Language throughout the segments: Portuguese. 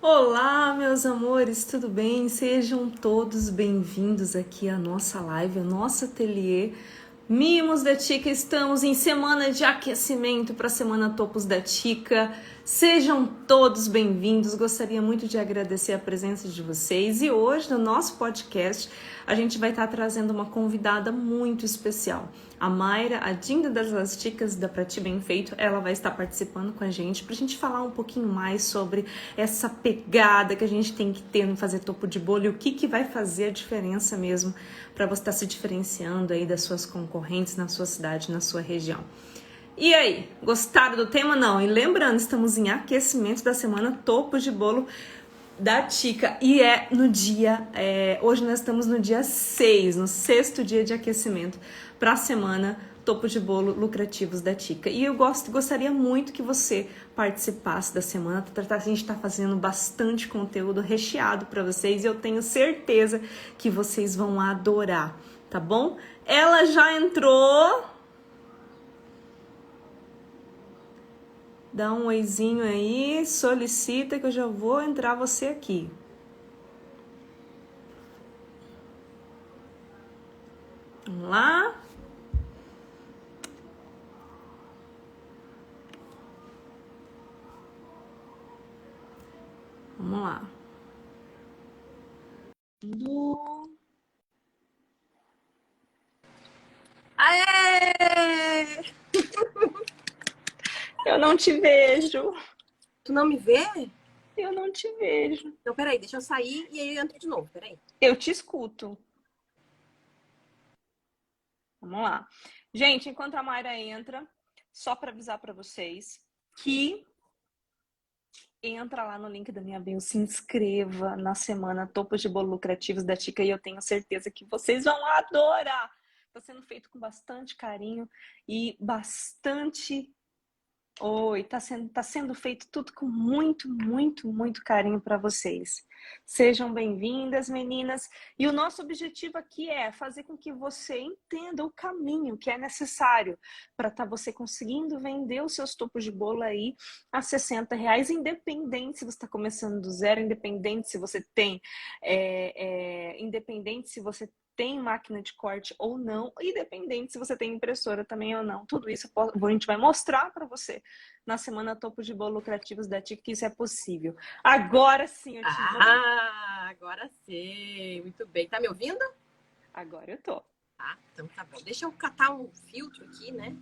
Olá, meus amores, tudo bem? Sejam todos bem-vindos aqui à nossa live, ao nosso ateliê Mimos da Tica. Estamos em semana de aquecimento para a Semana Topos da Tica. Sejam todos bem-vindos. Gostaria muito de agradecer a presença de vocês. E hoje, no nosso podcast, a gente vai estar trazendo uma convidada muito especial. A Mayra, a Dinda das Ticas da Pra Ti Bem Feito, ela vai estar participando com a gente pra gente falar um pouquinho mais sobre essa pegada que a gente tem que ter no fazer topo de bolo e o que vai fazer a diferença mesmo para você estar se diferenciando aí das suas concorrentes na sua cidade, na sua região. E aí, gostaram do tema? Não. E lembrando, estamos em aquecimento da semana Topo de Bolo da Tica. E é no dia... hoje nós estamos no dia 6, no sexto dia de aquecimento para a semana Topo de Bolo Lucrativos da Tica. E eu gostaria muito que você participasse da semana. A gente está fazendo bastante conteúdo recheado para vocês e eu tenho certeza que vocês vão adorar, tá bom? Ela já entrou... Dá um oizinho aí, solicita que eu já vou entrar você aqui. Vamos lá. Vamos lá. Aê! Eu não te vejo. Tu não me vê? Eu não te vejo. Então, peraí, deixa eu sair e aí eu entro de novo, peraí. Eu te escuto. Vamos lá. Gente, enquanto a Mayra entra, só para avisar para vocês que entra lá no link da minha bio, se inscreva na semana Topos de Bolo Lucrativos da Tica e eu tenho certeza que vocês vão adorar. Está sendo feito com bastante carinho e bastante... Oi, tá sendo feito tudo com muito, muito, muito carinho para vocês. Sejam bem-vindas, meninas. E o nosso objetivo aqui é fazer com que você entenda o caminho que é necessário para você conseguindo vender os seus topos de bolo aí a R$60, independente se você está começando do zero, independente se você tem, independente se você tem máquina de corte ou não, independente se você tem impressora também ou não. Tudo isso a gente vai mostrar para você na semana Topo de Bolo Lucrativos da TIC que isso é possível. Agora sim eu te vi. Agora sim. Muito bem. Tá me ouvindo? Agora eu tô. Tá, então tá bom. Deixa eu catar um filtro aqui, né?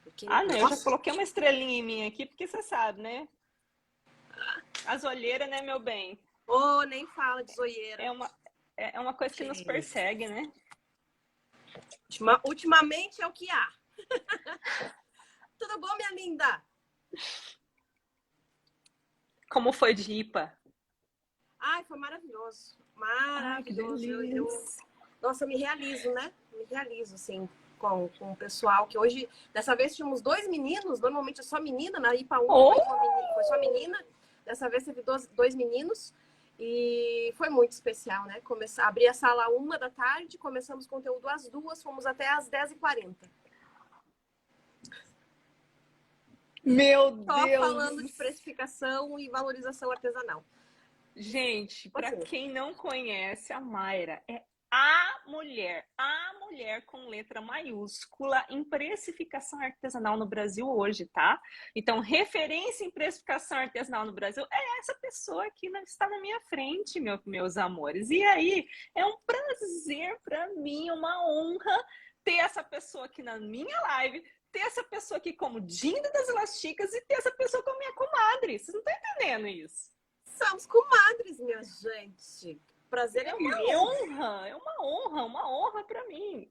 Porque, não, eu já coloquei uma estrelinha em mim aqui, porque você sabe, né? As olheiras, né, meu bem? Nem fala de zoeira. É uma coisa que nos persegue, né? Ultimamente é o que há. Tudo bom, minha linda? Como foi de IPA? Ai, foi maravilhoso. Maravilhoso. Nossa, eu me realizo, né? Me realizo, assim, com o pessoal que hoje... Dessa vez tínhamos 2 meninos. Normalmente é só menina. Na IPA 1 foi só menina. Dessa vez teve 2 meninos. E foi muito especial, né? Abri a sala às 13h, começamos o conteúdo às 2h, fomos até às 10h40. Meu Deus! Só falando de precificação e valorização artesanal. Gente, para quem não conhece, a Mayra é a mulher com letra maiúscula em precificação artesanal no Brasil hoje, tá? Então, referência em precificação artesanal no Brasil é essa pessoa que está na minha frente, meus amores. E aí, é um prazer para mim, uma honra ter essa pessoa aqui na minha live, ter essa pessoa aqui como Dinda das Elasticas e ter essa pessoa como minha comadre. Vocês não estão entendendo isso? Somos comadres, minha gente. Prazer é uma meu. Honra, é uma honra para mim.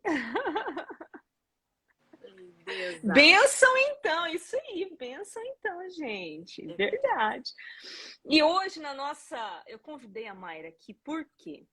Benção então, isso aí, benção então, gente, verdade. E hoje eu convidei a Mayra aqui porque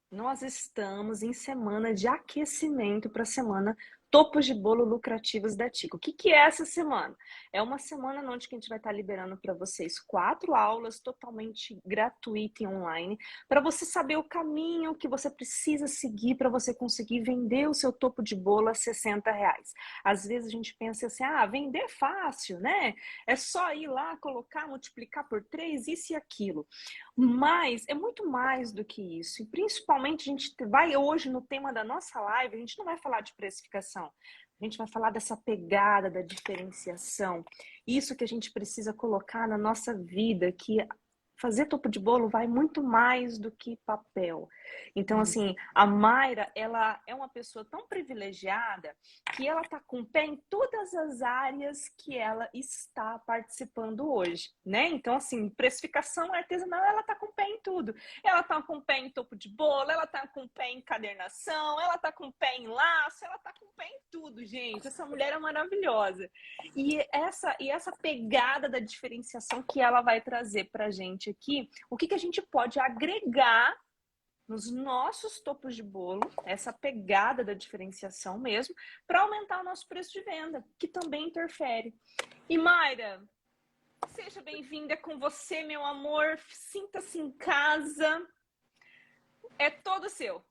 nós estamos em semana de aquecimento para a semana topos de bolo lucrativos da Tica. O que que é essa semana? É uma semana onde que a gente vai estar liberando para vocês 4 aulas totalmente gratuitas e online, para você saber o caminho que você precisa seguir para você conseguir vender o seu topo de bolo a R$ 60. Às vezes a gente pensa assim, vender é fácil, né? É só ir lá, colocar, multiplicar por 3, isso e aquilo. Mas é muito mais do que isso. E principalmente a gente vai hoje no tema da nossa live, a gente não vai falar de precificação. A gente vai falar dessa pegada da diferenciação. Isso que a gente precisa colocar na nossa vida, que fazer topo de bolo vai muito mais do que papel. Então, assim, a Mayra, ela é uma pessoa tão privilegiada que ela tá com o pé em todas as áreas que ela está participando hoje, né? Então, assim, precificação artesanal, ela tá com o pé em tudo. Ela tá com o pé em topo de bolo, ela tá com o pé em encadernação, ela tá com o pé em laço, ela tá com o pé em tudo, gente. Essa mulher é maravilhosa. E essa pegada da diferenciação que ela vai trazer pra gente aqui, o que a gente pode agregar nos nossos topos de bolo, essa pegada da diferenciação mesmo, para aumentar o nosso preço de venda, que também interfere. E Mayra, seja bem-vinda com você, meu amor, sinta-se em casa, é todo seu.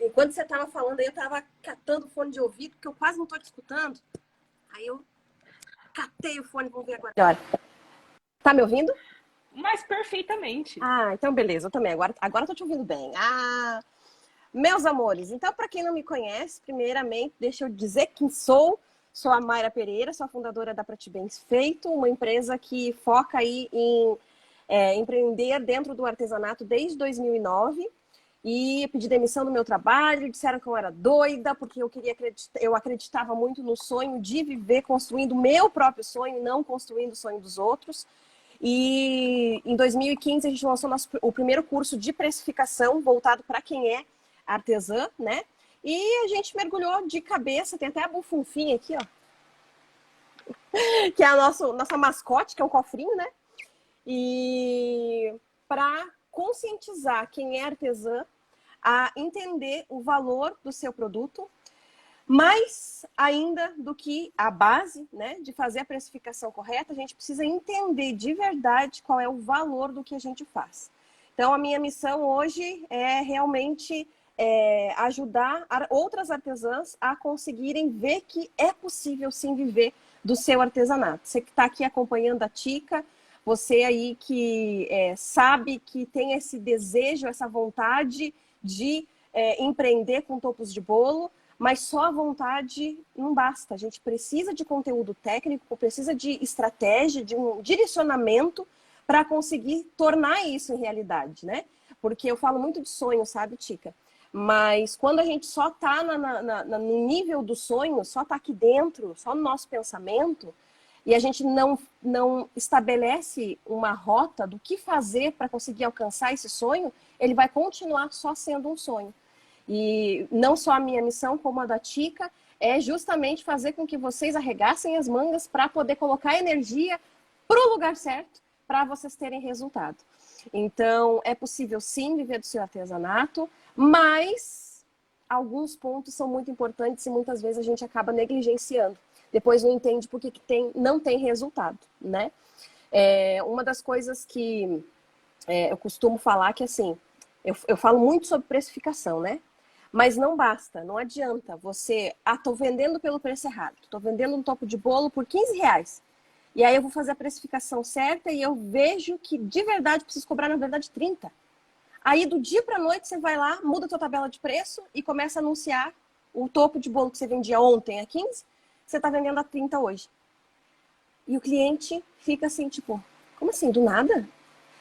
Enquanto você estava falando aí, eu estava catando o fone de ouvido, porque eu quase não estou te escutando. Aí eu catei o fone, vamos ver agora. Tá me ouvindo? Mas perfeitamente. Então beleza, eu também. Agora eu tô te ouvindo bem. Meus amores, então para quem não me conhece, primeiramente, deixa eu dizer quem sou. Sou a Mayra Pereira, sou a fundadora da Prate Bem Feito, uma empresa que foca aí em empreender dentro do artesanato desde 2009. E pedi demissão do meu trabalho, disseram que eu era doida, porque eu acreditava muito no sonho de viver construindo o meu próprio sonho, não construindo o sonho dos outros. E em 2015 a gente lançou o primeiro curso de precificação voltado para quem é artesã, né? E a gente mergulhou de cabeça, tem até a bufunfinha aqui, ó, que é a nossa mascote, que é um cofrinho, né? E para conscientizar quem é artesã a entender o valor do seu produto, mais ainda do que a base, né, de fazer a precificação correta, a gente precisa entender de verdade qual é o valor do que a gente faz. Então, a minha missão hoje é realmente ajudar outras artesãs a conseguirem ver que é possível sim viver do seu artesanato. Você que está aqui acompanhando a Tica, você aí que sabe que tem esse desejo, essa vontade de empreender com topos de bolo, mas só a vontade não basta. A gente precisa de conteúdo técnico, precisa de estratégia, de um direcionamento para conseguir tornar isso em realidade, né? Porque eu falo muito de sonho, sabe, Tica? Mas quando a gente só está no nível do sonho, só está aqui dentro, só no nosso pensamento, e a gente não estabelece uma rota do que fazer para conseguir alcançar esse sonho, ele vai continuar só sendo um sonho. E não só a minha missão, como a da Tica, é justamente fazer com que vocês arregassem as mangas para poder colocar energia para o lugar certo, para vocês terem resultado. Então, é possível sim viver do seu artesanato, mas alguns pontos são muito importantes e muitas vezes a gente acaba negligenciando. Depois não entende por que não tem resultado, né? Uma das coisas que eu costumo falar que, assim, eu falo muito sobre precificação, né? Mas não basta, não adianta você... tô vendendo pelo preço errado. Tô vendendo um topo de bolo por R$15. E aí eu vou fazer a precificação certa e eu vejo que de verdade preciso cobrar, na verdade, 30. Aí do dia para noite você vai lá, muda a tua tabela de preço e começa a anunciar o topo de bolo que você vendia ontem a 15, você tá vendendo a 30 hoje. E o cliente fica assim, tipo, como assim, do nada?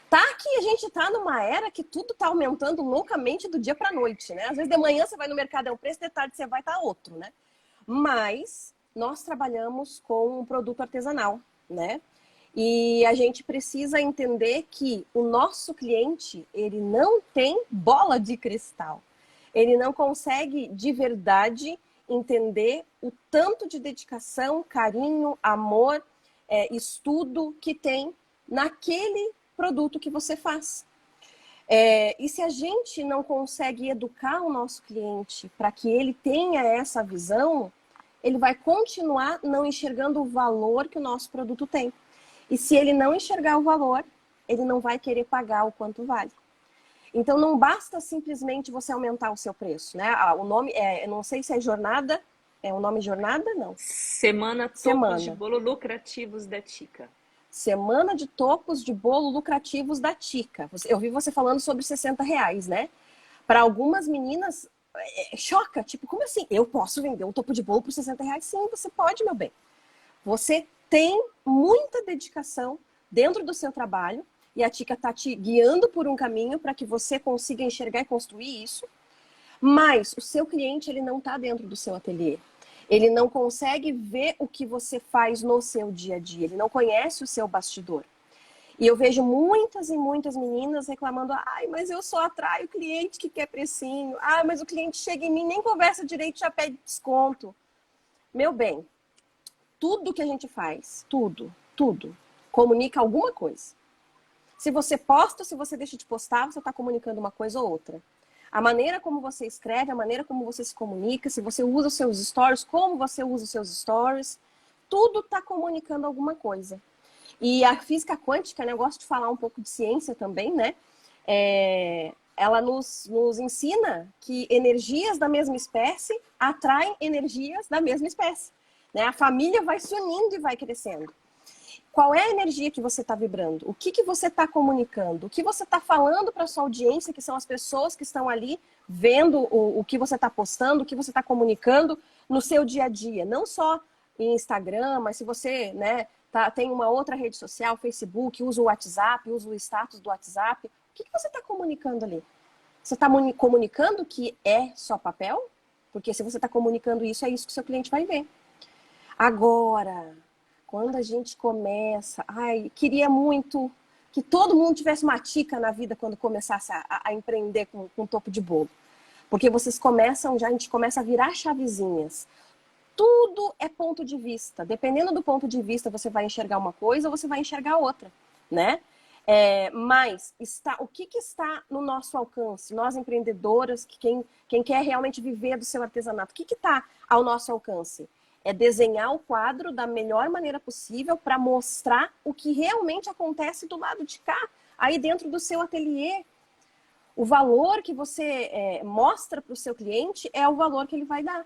Tá que a gente tá numa era que tudo tá aumentando loucamente do dia pra noite, né? Às vezes de manhã você vai no mercado, é um preço, de tarde você vai, tá outro, né? Mas nós trabalhamos com um produto artesanal, né? E a gente precisa entender que o nosso cliente, ele não tem bola de cristal. Ele não consegue de verdade entender o tanto de dedicação, carinho, amor, estudo que tem naquele produto que você faz. E se a gente não consegue educar o nosso cliente para que ele tenha essa visão, ele vai continuar não enxergando o valor que o nosso produto tem. E se ele não enxergar o valor, ele não vai querer pagar o quanto vale. Então não basta simplesmente você aumentar o seu preço, né? O nome eu não sei se é jornada, é o nome jornada? Não. Semana Topos de Bolo Lucrativos da Tica. Semana de Topos de Bolo Lucrativos da Tica. Eu vi você falando sobre R$60, né? Para algumas meninas, choca. Tipo, como assim? Eu posso vender um topo de bolo por R$60? Sim, você pode, meu bem. Você tem muita dedicação dentro do seu trabalho e a Tica está te guiando por um caminho para que você consiga enxergar e construir isso. Mas o seu cliente, ele não está dentro do seu ateliê. Ele não consegue ver o que você faz no seu dia a dia. Ele não conhece o seu bastidor. E eu vejo muitas e muitas meninas reclamando: ai, mas eu só atraio o cliente que quer precinho. Ah, mas o cliente chega em mim, nem conversa direito, já pede desconto. Meu bem, tudo que a gente faz, tudo, comunica alguma coisa. Se você posta, se você deixa de postar, você está comunicando uma coisa ou outra. A maneira como você escreve, a maneira como você se comunica, se você usa os seus stories, como você usa os seus stories, tudo está comunicando alguma coisa. E a física quântica, né, eu gosto de falar um pouco de ciência também, né? Ela nos ensina que energias da mesma espécie atraem energias da mesma espécie. Né? A família vai se unindo e vai crescendo. Qual é a energia que você está vibrando? O que você está comunicando? O que você está falando para a sua audiência, que são as pessoas que estão ali vendo o que você está postando, o que você está comunicando no seu dia a dia. Não só em Instagram, mas se você, né, tem uma outra rede social, Facebook, usa o WhatsApp, usa o status do WhatsApp. O que você está comunicando ali? Você está comunicando que é só papel? Porque se você está comunicando isso, é isso que o seu cliente vai ver. Agora, quando a gente começa... Ai, queria muito que todo mundo tivesse uma Tica na vida quando começasse a empreender com topo de bolo. Porque vocês começam, a gente começa a virar chavezinhas. Tudo é ponto de vista. Dependendo do ponto de vista, você vai enxergar uma coisa ou você vai enxergar outra, né? Mas o que está no nosso alcance? Nós empreendedoras, quem quer realmente viver do seu artesanato, o que está ao nosso alcance? É desenhar o quadro da melhor maneira possível para mostrar o que realmente acontece do lado de cá, aí dentro do seu ateliê. O valor que você mostra para o seu cliente é o valor que ele vai dar.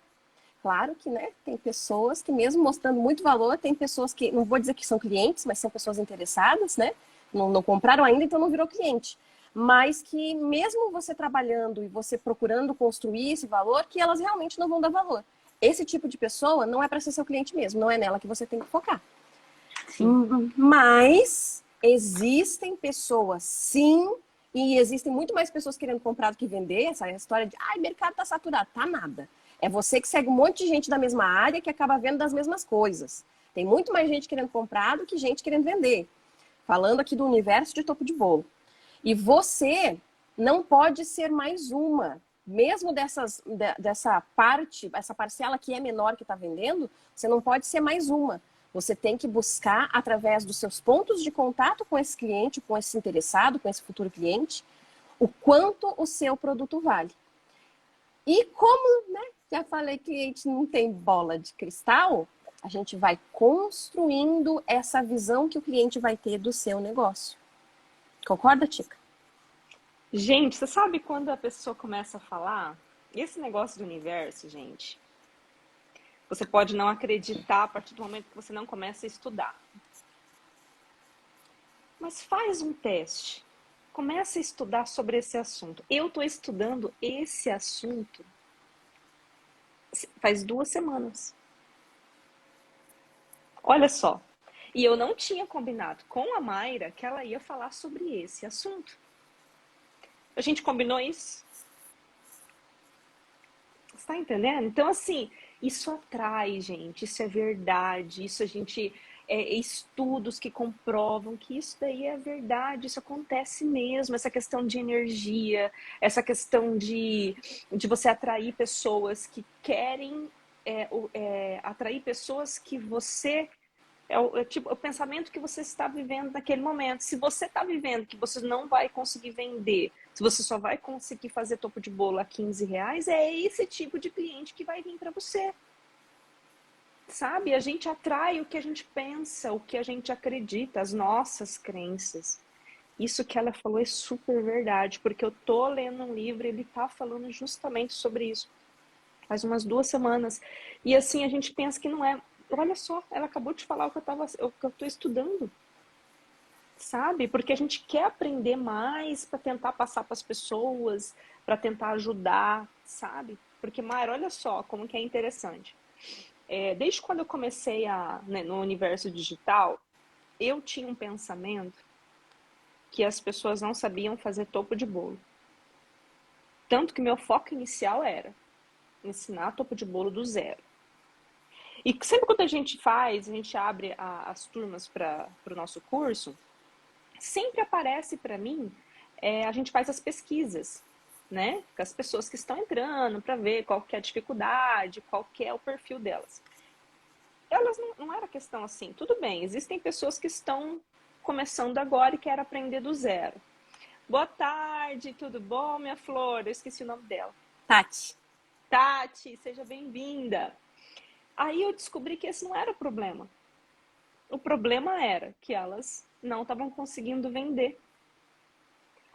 Claro que, né, tem pessoas que mesmo mostrando muito valor, tem pessoas que, não vou dizer que são clientes, mas são pessoas interessadas, né? Não compraram ainda, então não virou cliente. Mas que mesmo você trabalhando e você procurando construir esse valor, que elas realmente não vão dar valor. Esse tipo de pessoa não é para ser seu cliente mesmo, não é nela que você tem que focar. Sim. Mas existem pessoas, sim, e existem muito mais pessoas querendo comprar do que vender. Essa história de, ai, mercado tá saturado. Tá nada. É você que segue um monte de gente da mesma área que acaba vendo das mesmas coisas. Tem muito mais gente querendo comprar do que gente querendo vender. Falando aqui do universo de topo de bolo. E você não pode ser mais uma. Mesmo dessa parte, essa parcela que é menor que está vendendo, você não pode ser mais uma. Você tem que buscar, através dos seus pontos de contato com esse cliente, com esse interessado, com esse futuro cliente, o quanto o seu produto vale. E como, né, já falei, cliente não tem bola de cristal, a gente vai construindo essa visão que o cliente vai ter do seu negócio. Concorda, Tica? Gente, você sabe quando a pessoa começa a falar? Esse negócio do universo, gente, você pode não acreditar a partir do momento que você não começa a estudar. Mas faz um teste. Começa a estudar sobre esse assunto. Eu estou estudando esse assunto faz 2 semanas. Olha só. E eu não tinha combinado com a Mayra que ela ia falar sobre esse assunto. A gente combinou isso? Você tá entendendo? Então, assim, isso atrai, gente. Isso é verdade. Isso a gente... estudos que comprovam que isso daí é verdade, isso acontece mesmo, essa questão de energia, essa questão de você atrair pessoas que querem, atrair pessoas que você tipo, o pensamento que você está vivendo naquele momento. Se você está vivendo que você não vai conseguir vender, se você só vai conseguir fazer topo de bolo a R$ 15, é esse tipo de cliente que vai vir para você. Sabe? A gente atrai o que a gente pensa, o que a gente acredita, as nossas crenças. Isso que ela falou é super verdade, porque eu tô lendo um livro e ele tá falando justamente sobre isso. Faz umas 2 semanas. E assim, a gente pensa que não é. Olha só, ela acabou de falar o que eu tô estudando. Sabe? Porque a gente quer aprender mais para tentar passar para as pessoas, para tentar ajudar, sabe? Porque, Mayra, olha só como que é interessante. Desde quando eu comecei no universo digital, eu tinha um pensamento que as pessoas não sabiam fazer topo de bolo. Tanto que meu foco inicial era ensinar topo de bolo do zero. E sempre quando a gente abre as turmas para o nosso curso, sempre aparece para mim, a gente faz as pesquisas, né? Com as pessoas que estão entrando para ver qual que é a dificuldade, qual que é o perfil delas. Elas não era questão assim, tudo bem, existem pessoas que estão começando agora e querem aprender do zero. Boa tarde, tudo bom, minha flor? Eu esqueci o nome dela. Tati. Tati, seja bem-vinda. Aí eu descobri que esse não era o problema. O problema era que elas não estavam conseguindo vender.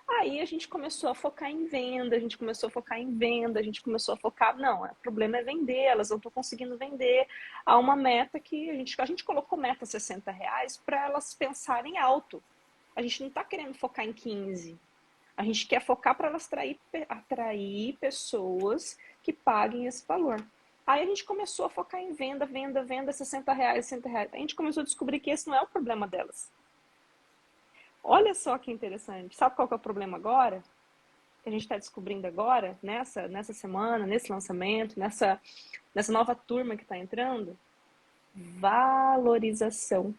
Aí a gente começou a focar em venda, a gente começou a focar, não, o problema é vender, elas não estão conseguindo vender. Há uma meta que a gente colocou meta R$ 60 para elas pensarem alto. A gente não está querendo focar em 15. A gente quer focar para elas atrair pessoas que paguem esse valor. Aí a gente começou a focar em venda, R$ 60, R$ 60. A gente começou a descobrir que esse não é o problema delas. Olha só que interessante. Sabe qual que é o problema agora? Que a gente está descobrindo agora, nessa semana, nesse lançamento, nessa nova turma que está entrando? Valorização.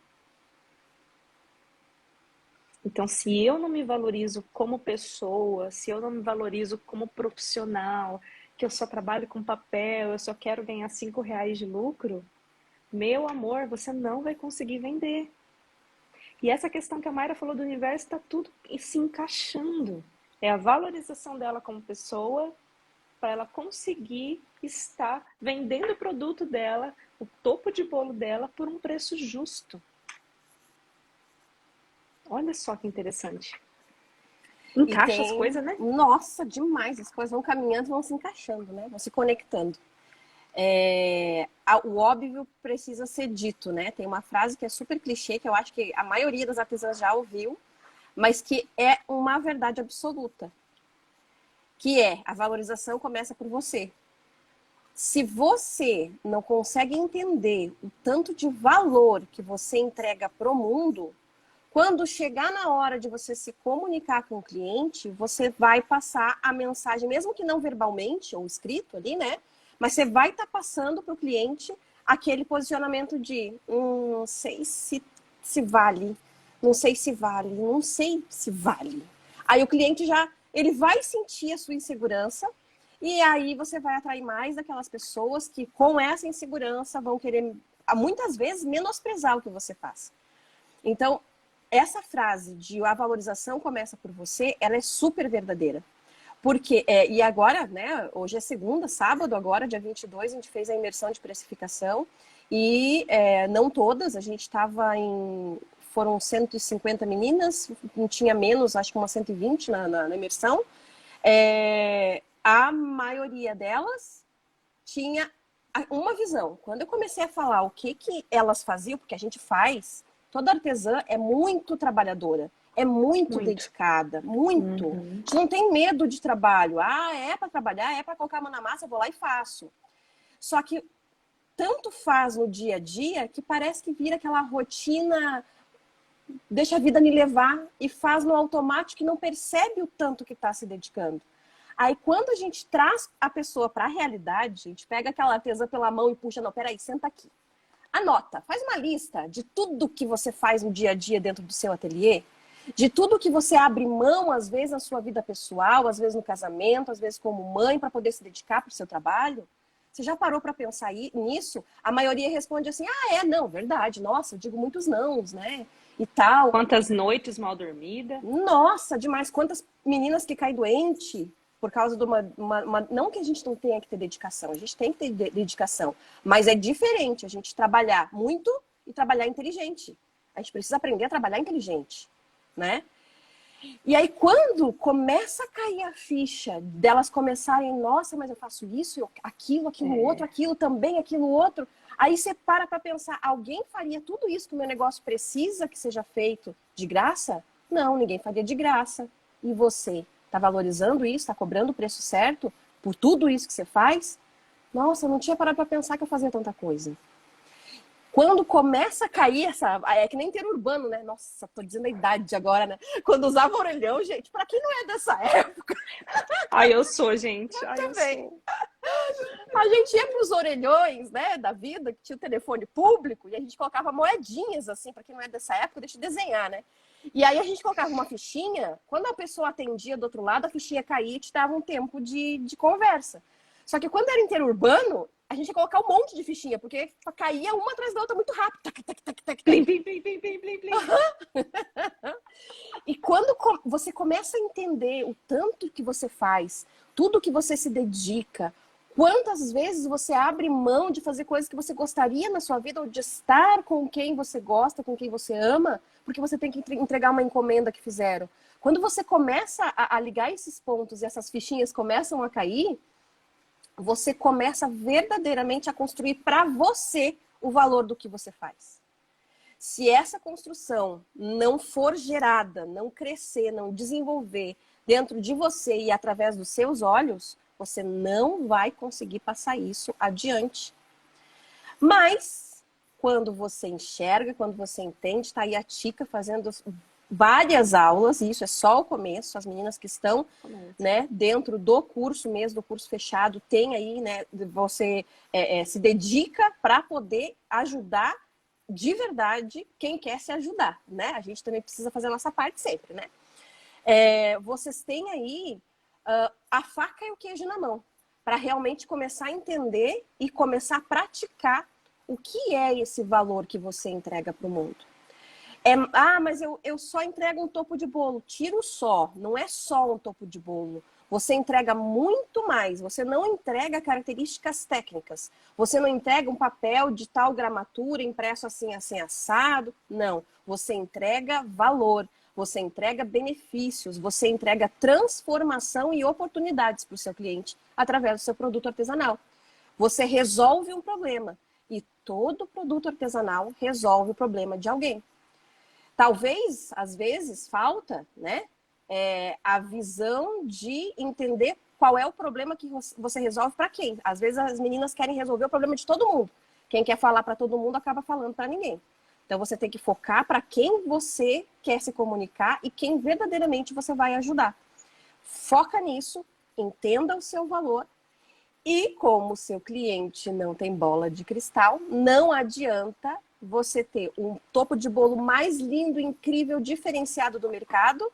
Então, se eu não me valorizo como pessoa, se eu não me valorizo como profissional, que eu só trabalho com papel, eu só quero ganhar R$ 5 de lucro, meu amor, você não vai conseguir vender. E essa questão que a Mayra falou do universo está tudo se encaixando. É a valorização dela como pessoa para ela conseguir estar vendendo o produto dela, o topo de bolo dela, por um preço justo. Olha só que interessante. Encaixa as coisas, né? Nossa, demais. As coisas vão caminhando, vão se encaixando, né? Vão se conectando. O óbvio precisa ser dito, né? Tem uma frase que é super clichê, que eu acho que a maioria das artesãs já ouviu, mas que é uma verdade absoluta, que é: a valorização começa por você. Se você não consegue entender o tanto de valor que você entrega para o mundo, quando chegar na hora de você se comunicar com o cliente, você vai passar a mensagem, mesmo que não verbalmente ou escrito ali, né? Mas você vai estar passando para o cliente aquele posicionamento de não sei se vale, não sei se vale, não sei se vale. Aí o cliente ele vai sentir a sua insegurança e aí você vai atrair mais daquelas pessoas que com essa insegurança vão querer, muitas vezes, menosprezar o que você faz. Então, essa frase de a valorização começa por você, ela é super verdadeira. Porque, e agora, né, hoje é segunda, sábado, agora, dia 22, a gente fez a imersão de precificação e não todas, a gente estava foram 150 meninas, não tinha menos, acho que umas 120 na imersão. A maioria delas tinha uma visão. Quando eu comecei a falar o que elas faziam, porque a gente faz, toda artesã é muito trabalhadora. É muito dedicada, muito. A gente não tem medo de trabalho. É para trabalhar, é para colocar a mão na massa, eu vou lá e faço. Só que tanto faz no dia a dia que parece que vira aquela rotina, deixa a vida me levar e faz no automático e não percebe o tanto que está se dedicando. Aí quando a gente traz a pessoa para a realidade, a gente pega aquela artesã pela mão e puxa, não, peraí, senta aqui. Anota, faz uma lista de tudo que você faz no dia a dia dentro do seu ateliê, de tudo que você abre mão, às vezes, na sua vida pessoal, às vezes no casamento, às vezes como mãe, para poder se dedicar para o seu trabalho. Você já parou para pensar nisso? A maioria responde assim, não, verdade, nossa, eu digo muitos nãos, né? E tal. Quantas noites mal dormidas? Nossa, demais. Quantas meninas que caem doente por causa de uma... Não que a gente não tenha que ter dedicação, a gente tem que ter dedicação. Mas é diferente a gente trabalhar muito e trabalhar inteligente. A gente precisa aprender a trabalhar inteligente, né? E aí, quando começa a cair a ficha delas começarem, nossa, mas eu faço isso, aquilo outro, aquilo também, aquilo outro. Aí você para pensar, alguém faria tudo isso que o meu negócio precisa que seja feito de graça? Não, ninguém faria de graça. E você está valorizando isso, está cobrando o preço certo por tudo isso que você faz? Nossa, eu não tinha parado para pensar que eu fazia tanta coisa. Quando começa a cair essa... É que nem interurbano, né? Nossa, tô dizendo a idade agora, né? Quando usava orelhão, gente, pra quem não é dessa época... Eu sou, gente. Eu também. A gente ia pros orelhões, né, da vida, que tinha o telefone público, e a gente colocava moedinhas, assim, pra quem não é dessa época, deixa eu desenhar, né? E aí a gente colocava uma fichinha, quando a pessoa atendia do outro lado, a fichinha caía e te dava um tempo de conversa. Só que quando era interurbano, a gente ia colocar um monte de fichinha, porque caía uma atrás da outra muito rápido. Tac, tac, tac, tac, Plim, plim, plim, plim, plim, plim, plim. E quando você começa a entender o tanto que você faz, tudo que você se dedica, quantas vezes você abre mão de fazer coisas que você gostaria na sua vida, ou de estar com quem você gosta, com quem você ama, porque você tem que entregar uma encomenda que fizeram. Quando você começa a ligar esses pontos e essas fichinhas começam a cair, você começa verdadeiramente a construir para você o valor do que você faz. Se essa construção não for gerada, não crescer, não desenvolver dentro de você e através dos seus olhos, você não vai conseguir passar isso adiante. Mas, quando você enxerga, quando você entende, está aí a Tica fazendo várias aulas, e isso é só o começo, as meninas que estão, né, dentro do curso mesmo, do curso fechado, tem aí, né, você se dedica para poder ajudar de verdade quem quer se ajudar, né? A gente também precisa fazer a nossa parte sempre, né? Vocês têm aí a faca e o queijo na mão, para realmente começar a entender e começar a praticar o que é esse valor que você entrega para o mundo. Mas eu só entrego um topo de bolo. Tira o só, não é só um topo de bolo. Você entrega muito mais. Você não entrega características técnicas. Você não entrega um papel de tal gramatura impresso assim, assim, assado. Não. Você entrega valor. Você entrega benefícios. Você entrega transformação e oportunidades para o seu cliente através do seu produto artesanal. Você resolve um problema. E todo produto artesanal resolve o problema de alguém. Talvez, às vezes, falta, né, a visão de entender qual é o problema que você resolve para quem. Às vezes as meninas querem resolver o problema de todo mundo. Quem quer falar para todo mundo acaba falando para ninguém. Então você tem que focar para quem você quer se comunicar e quem verdadeiramente você vai ajudar. Foca nisso, entenda o seu valor. E como o seu cliente não tem bola de cristal, não adianta você ter um topo de bolo mais lindo, incrível, diferenciado do mercado,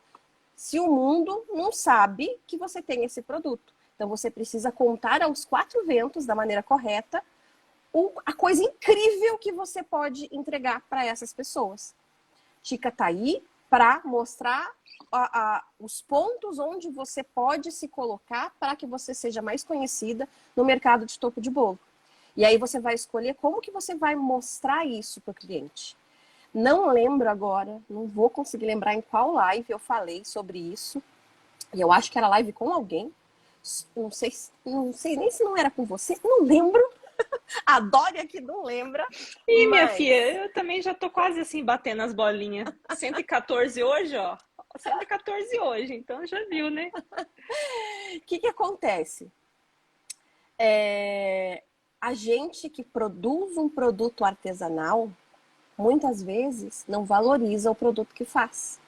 se o mundo não sabe que você tem esse produto. Então você precisa contar aos quatro ventos, da maneira correta, a coisa incrível que você pode entregar para essas pessoas. Tica tá aí para mostrar os pontos onde você pode se colocar para que você seja mais conhecida no mercado de topo de bolo. E aí você vai escolher como que você vai mostrar isso para o cliente. Não lembro agora, não vou conseguir lembrar em qual live eu falei sobre isso. E eu acho que era live com alguém. Não sei nem se não era com você, não lembro. A Dória que não lembra. Ih, minha filha, eu também já tô quase assim batendo as bolinhas. 114 hoje, ó. 114 hoje, então já viu, né? O que acontece? A gente que produz um produto artesanal, muitas vezes não valoriza o produto que faz.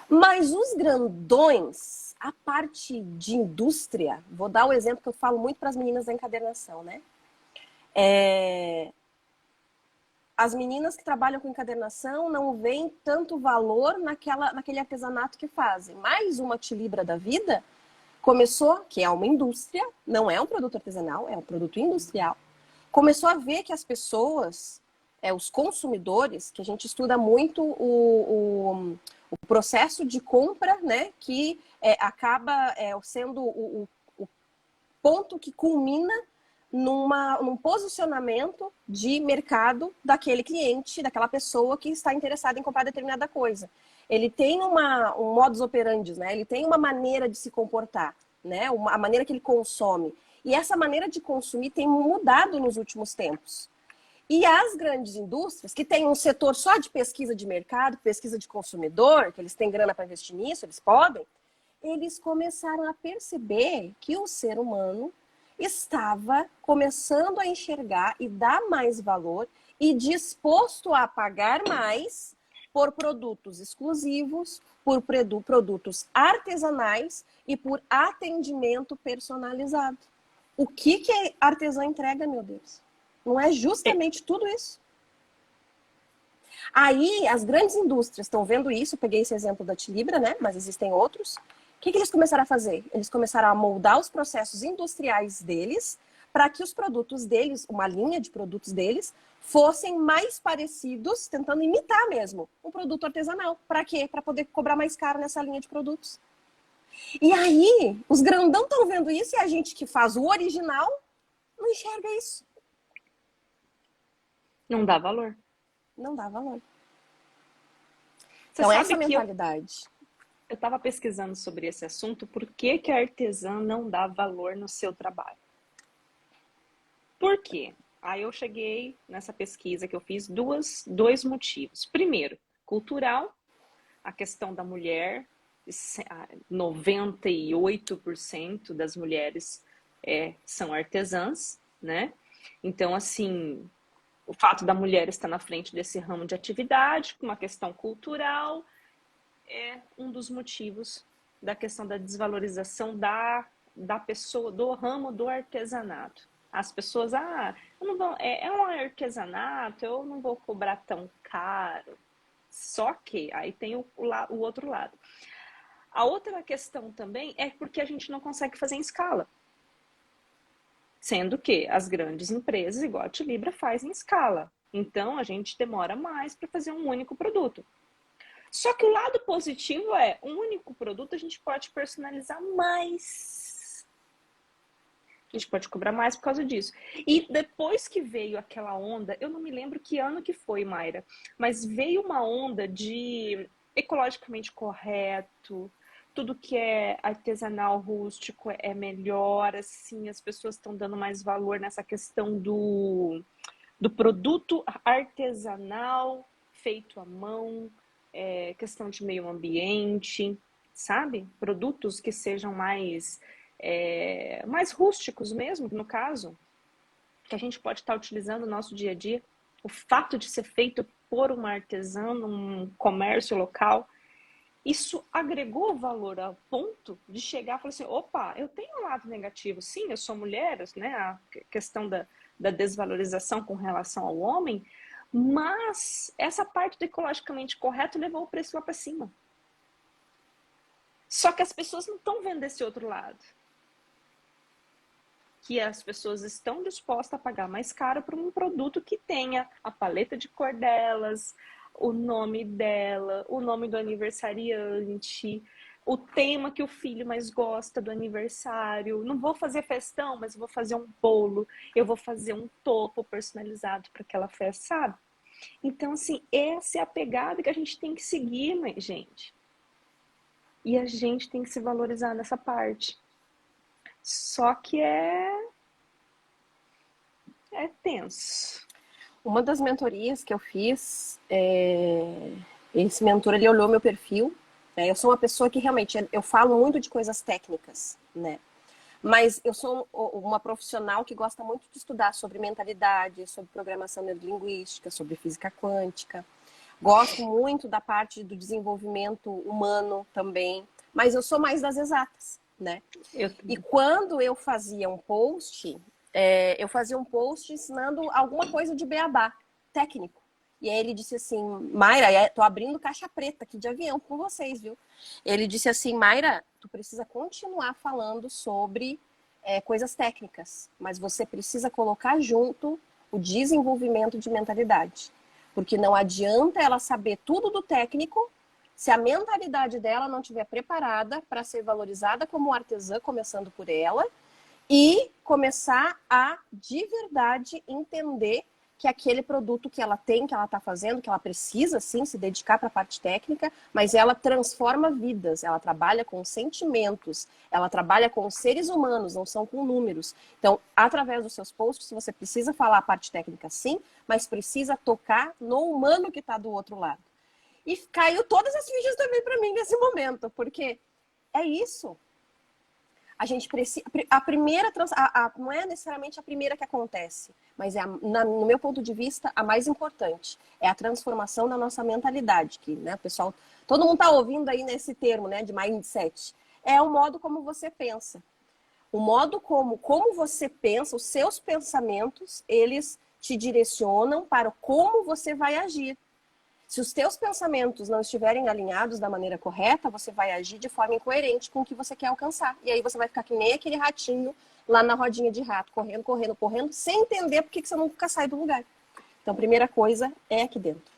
Mas os grandões, a parte de indústria, vou dar o exemplo que eu falo muito para as meninas da encadernação, né? As meninas que trabalham com encadernação não veem tanto valor naquele artesanato que fazem. Mais uma tilibra da vida começou, que é uma indústria, não é um produto artesanal, é um produto industrial, começou a ver que as pessoas, os consumidores, que a gente estuda muito o processo de compra, né, que acaba sendo o ponto que culmina num posicionamento de mercado daquele cliente, daquela pessoa que está interessada em comprar determinada coisa. Ele tem um modus operandi, né? Ele tem uma maneira de se comportar, né? A maneira que ele consome. E essa maneira de consumir tem mudado nos últimos tempos. E as grandes indústrias, que têm um setor só de pesquisa de mercado, pesquisa de consumidor, que eles têm grana para investir nisso, eles podem, eles começaram a perceber que o ser humano estava começando a enxergar e dar mais valor e disposto a pagar mais por produtos exclusivos, por produtos artesanais e por atendimento personalizado. O que a artesã entrega, meu Deus? Não é justamente tudo isso? Aí, as grandes indústrias estão vendo isso, eu peguei esse exemplo da Tilibra, né? Mas existem outros. O que eles começaram a fazer? Eles começaram a moldar os processos industriais deles para que os produtos deles, uma linha de produtos deles, fossem mais parecidos, tentando imitar mesmo um produto artesanal. Para quê? Para poder cobrar mais caro nessa linha de produtos. E aí, os grandão estão vendo isso e a gente que faz o original não enxerga isso. Não dá valor. Não dá valor. Você então, sabe essa que mentalidade. Eu estava pesquisando sobre esse assunto, por que a artesã não dá valor no seu trabalho? Por quê? Aí eu cheguei nessa pesquisa que eu fiz, dois motivos. Primeiro, cultural, a questão da mulher, 98% das mulheres são artesãs, né? Então, assim, o fato da mulher estar na frente desse ramo de atividade, uma questão cultural, é um dos motivos da questão da desvalorização da pessoa, do ramo do artesanato. As pessoas, eu não vou, é um artesanato, eu não vou cobrar tão caro. Só que, aí tem o outro lado. A outra questão também é porque a gente não consegue fazer em escala. Sendo que as grandes empresas, igual a Tilibra, fazem em escala. Então, a gente demora mais para fazer um único produto. Só que o lado positivo um único produto a gente pode personalizar mais. A gente pode cobrar mais por causa disso. E depois que veio aquela onda, eu não me lembro que ano que foi, Mayra, mas veio uma onda de ecologicamente correto, tudo que é artesanal, rústico é melhor, assim, as pessoas estão dando mais valor nessa questão do produto artesanal, feito à mão, questão de meio ambiente, sabe? Produtos que sejam mais rústicos mesmo, no caso, que a gente pode estar utilizando no nosso dia a dia. O fato de ser feito por uma artesã num comércio local, isso agregou valor ao ponto de chegar e falar assim, opa, eu tenho um lado negativo, sim, eu sou mulher, né? A questão da desvalorização com relação ao homem, mas essa parte do ecologicamente correto levou o preço lá para cima. Só que as pessoas não estão vendo esse outro lado. Que as pessoas estão dispostas a pagar mais caro por um produto que tenha a paleta de cor delas, o nome dela, o nome do aniversariante, o tema que o filho mais gosta do aniversário. Não vou fazer festão, mas vou fazer um bolo, eu vou fazer um topo personalizado para aquela festa, sabe? Então, assim, essa é a pegada que a gente tem que seguir, né, gente? E a gente tem que se valorizar nessa parte. Só que é tenso. Uma das mentorias que eu fiz, esse mentor, ele olhou meu perfil. Eu sou uma pessoa que realmente, eu falo muito de coisas técnicas, né? Mas eu sou uma profissional que gosta muito de estudar sobre mentalidade, sobre programação neurolinguística, sobre física quântica. Gosto muito da parte do desenvolvimento humano também, mas eu sou mais das exatas, né? E quando eu fazia um post, ensinando alguma coisa de beabá, técnico. E aí ele disse assim, Mayra, tô abrindo caixa preta aqui de avião com vocês, viu? Ele disse assim, Mayra, tu precisa continuar falando sobre coisas técnicas, mas você precisa colocar junto o desenvolvimento de mentalidade. Porque não adianta ela saber tudo do técnico se a mentalidade dela não estiver preparada para ser valorizada como artesã, começando por ela, e começar a, de verdade, entender que aquele produto que ela tem, que ela está fazendo, que ela precisa, sim, se dedicar para a parte técnica, mas ela transforma vidas, ela trabalha com sentimentos, ela trabalha com seres humanos, não são com números. Então, através dos seus posts, você precisa falar a parte técnica, sim, mas precisa tocar no humano que está do outro lado. E caiu todas as fichas também para mim nesse momento, porque é isso. A gente precisa. A primeira. Não é necessariamente a primeira que acontece, mas no meu ponto de vista, a mais importante. É a transformação da nossa mentalidade. Que, né, pessoal. Todo mundo está ouvindo aí nesse termo, né, de mindset. É o modo como você pensa. O modo como você pensa, os seus pensamentos, eles te direcionam para como você vai agir. Se os teus pensamentos não estiverem alinhados da maneira correta, você vai agir de forma incoerente com o que você quer alcançar. E aí você vai ficar que nem aquele ratinho lá na rodinha de rato, correndo, correndo, correndo, sem entender por que você nunca sai do lugar. Então, a primeira coisa é aqui dentro.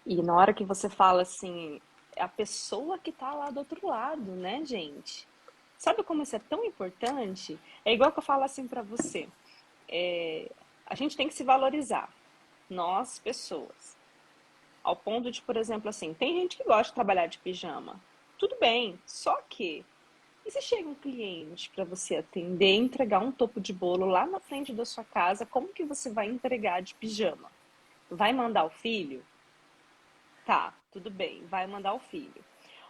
E na hora que você fala assim, é a pessoa que tá lá do outro lado, né, gente? Sabe como isso é tão importante? É igual que eu falo assim pra você. A gente tem que se valorizar. Nós, pessoas. Ao ponto de, por exemplo, assim, tem gente que gosta de trabalhar de pijama. Tudo bem, só que... E se chega um cliente para você atender e entregar um topo de bolo lá na frente da sua casa, como que você vai entregar de pijama? Vai mandar o filho? Tá, tudo bem, vai mandar o filho.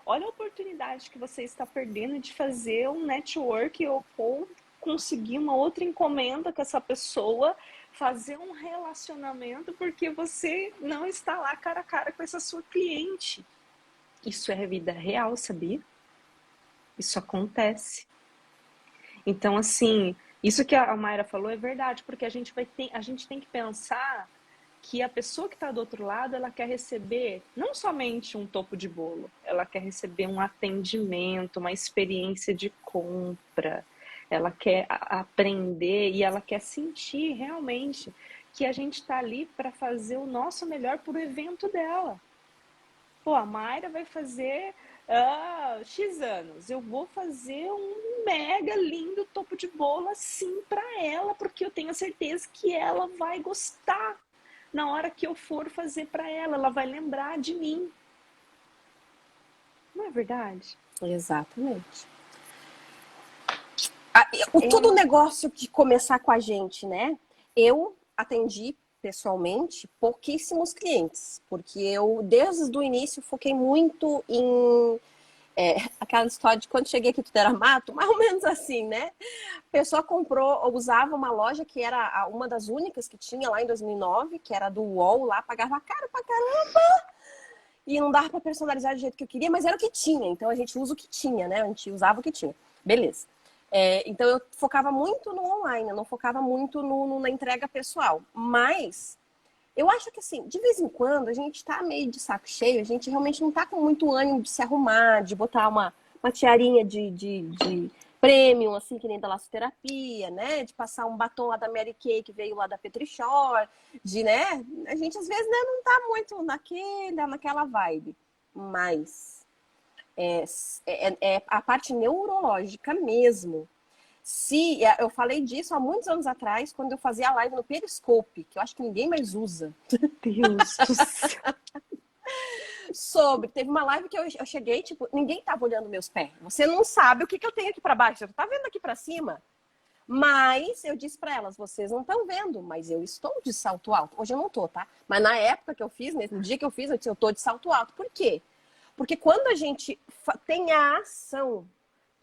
Olha a oportunidade que você está perdendo de fazer um network ou conseguir uma outra encomenda com essa pessoa, fazer um relacionamento porque você não está lá cara a cara com essa sua cliente. Isso é vida real, sabia? Isso acontece. Então, assim, isso que a Mayra falou é verdade, porque a gente tem que pensar que a pessoa que está do outro lado, ela quer receber não somente um topo de bolo, ela quer receber um atendimento, uma experiência de compra, ela quer aprender e ela quer sentir realmente que a gente está ali para fazer o nosso melhor para o evento dela. Pô, a Mayra vai fazer X anos, eu vou fazer um mega lindo topo de bolo assim para ela, porque eu tenho certeza que ela vai gostar. Na hora que eu for fazer para ela, ela vai lembrar de mim. Não é verdade? Exatamente. Todo negócio de começar com a gente, né? Eu atendi pessoalmente pouquíssimos clientes, porque eu, desde o início, foquei muito em aquela história de quando cheguei aqui tudo era mato, mais ou menos assim, né? A pessoa comprou, usava uma loja que era uma das únicas que tinha lá em 2009, que era do UOL, lá pagava caro pra caramba, e não dava pra personalizar do jeito que eu queria, mas era o que tinha, então a gente usa o que tinha, né? A gente usava o que tinha. Beleza. Então eu focava muito no online, eu não focava muito na entrega pessoal, mas eu acho que, assim, de vez em quando a gente tá meio de saco cheio, a gente realmente não tá com muito ânimo de se arrumar, de botar uma tiarinha de premium, assim, que nem da Laçoterapia, né? De passar um batom lá da Mary Kay, que veio lá da Petrichor, né? A gente, às vezes, né, não tá muito naquela vibe. Mas é a parte neurológica mesmo. Eu falei disso há muitos anos atrás, quando eu fazia a live no Periscope, que eu acho que ninguém mais usa. Deus do céu. Teve uma live que eu cheguei, tipo, ninguém tava olhando meus pés. Você não sabe o que eu tenho aqui para baixo, você tá vendo aqui para cima? Mas eu disse para elas, vocês não estão vendo, mas eu estou de salto alto. Hoje eu não tô, tá? Mas na época que eu fiz, no dia que eu fiz, eu disse, eu tô de salto alto. Por quê? Porque quando a gente tem a ação,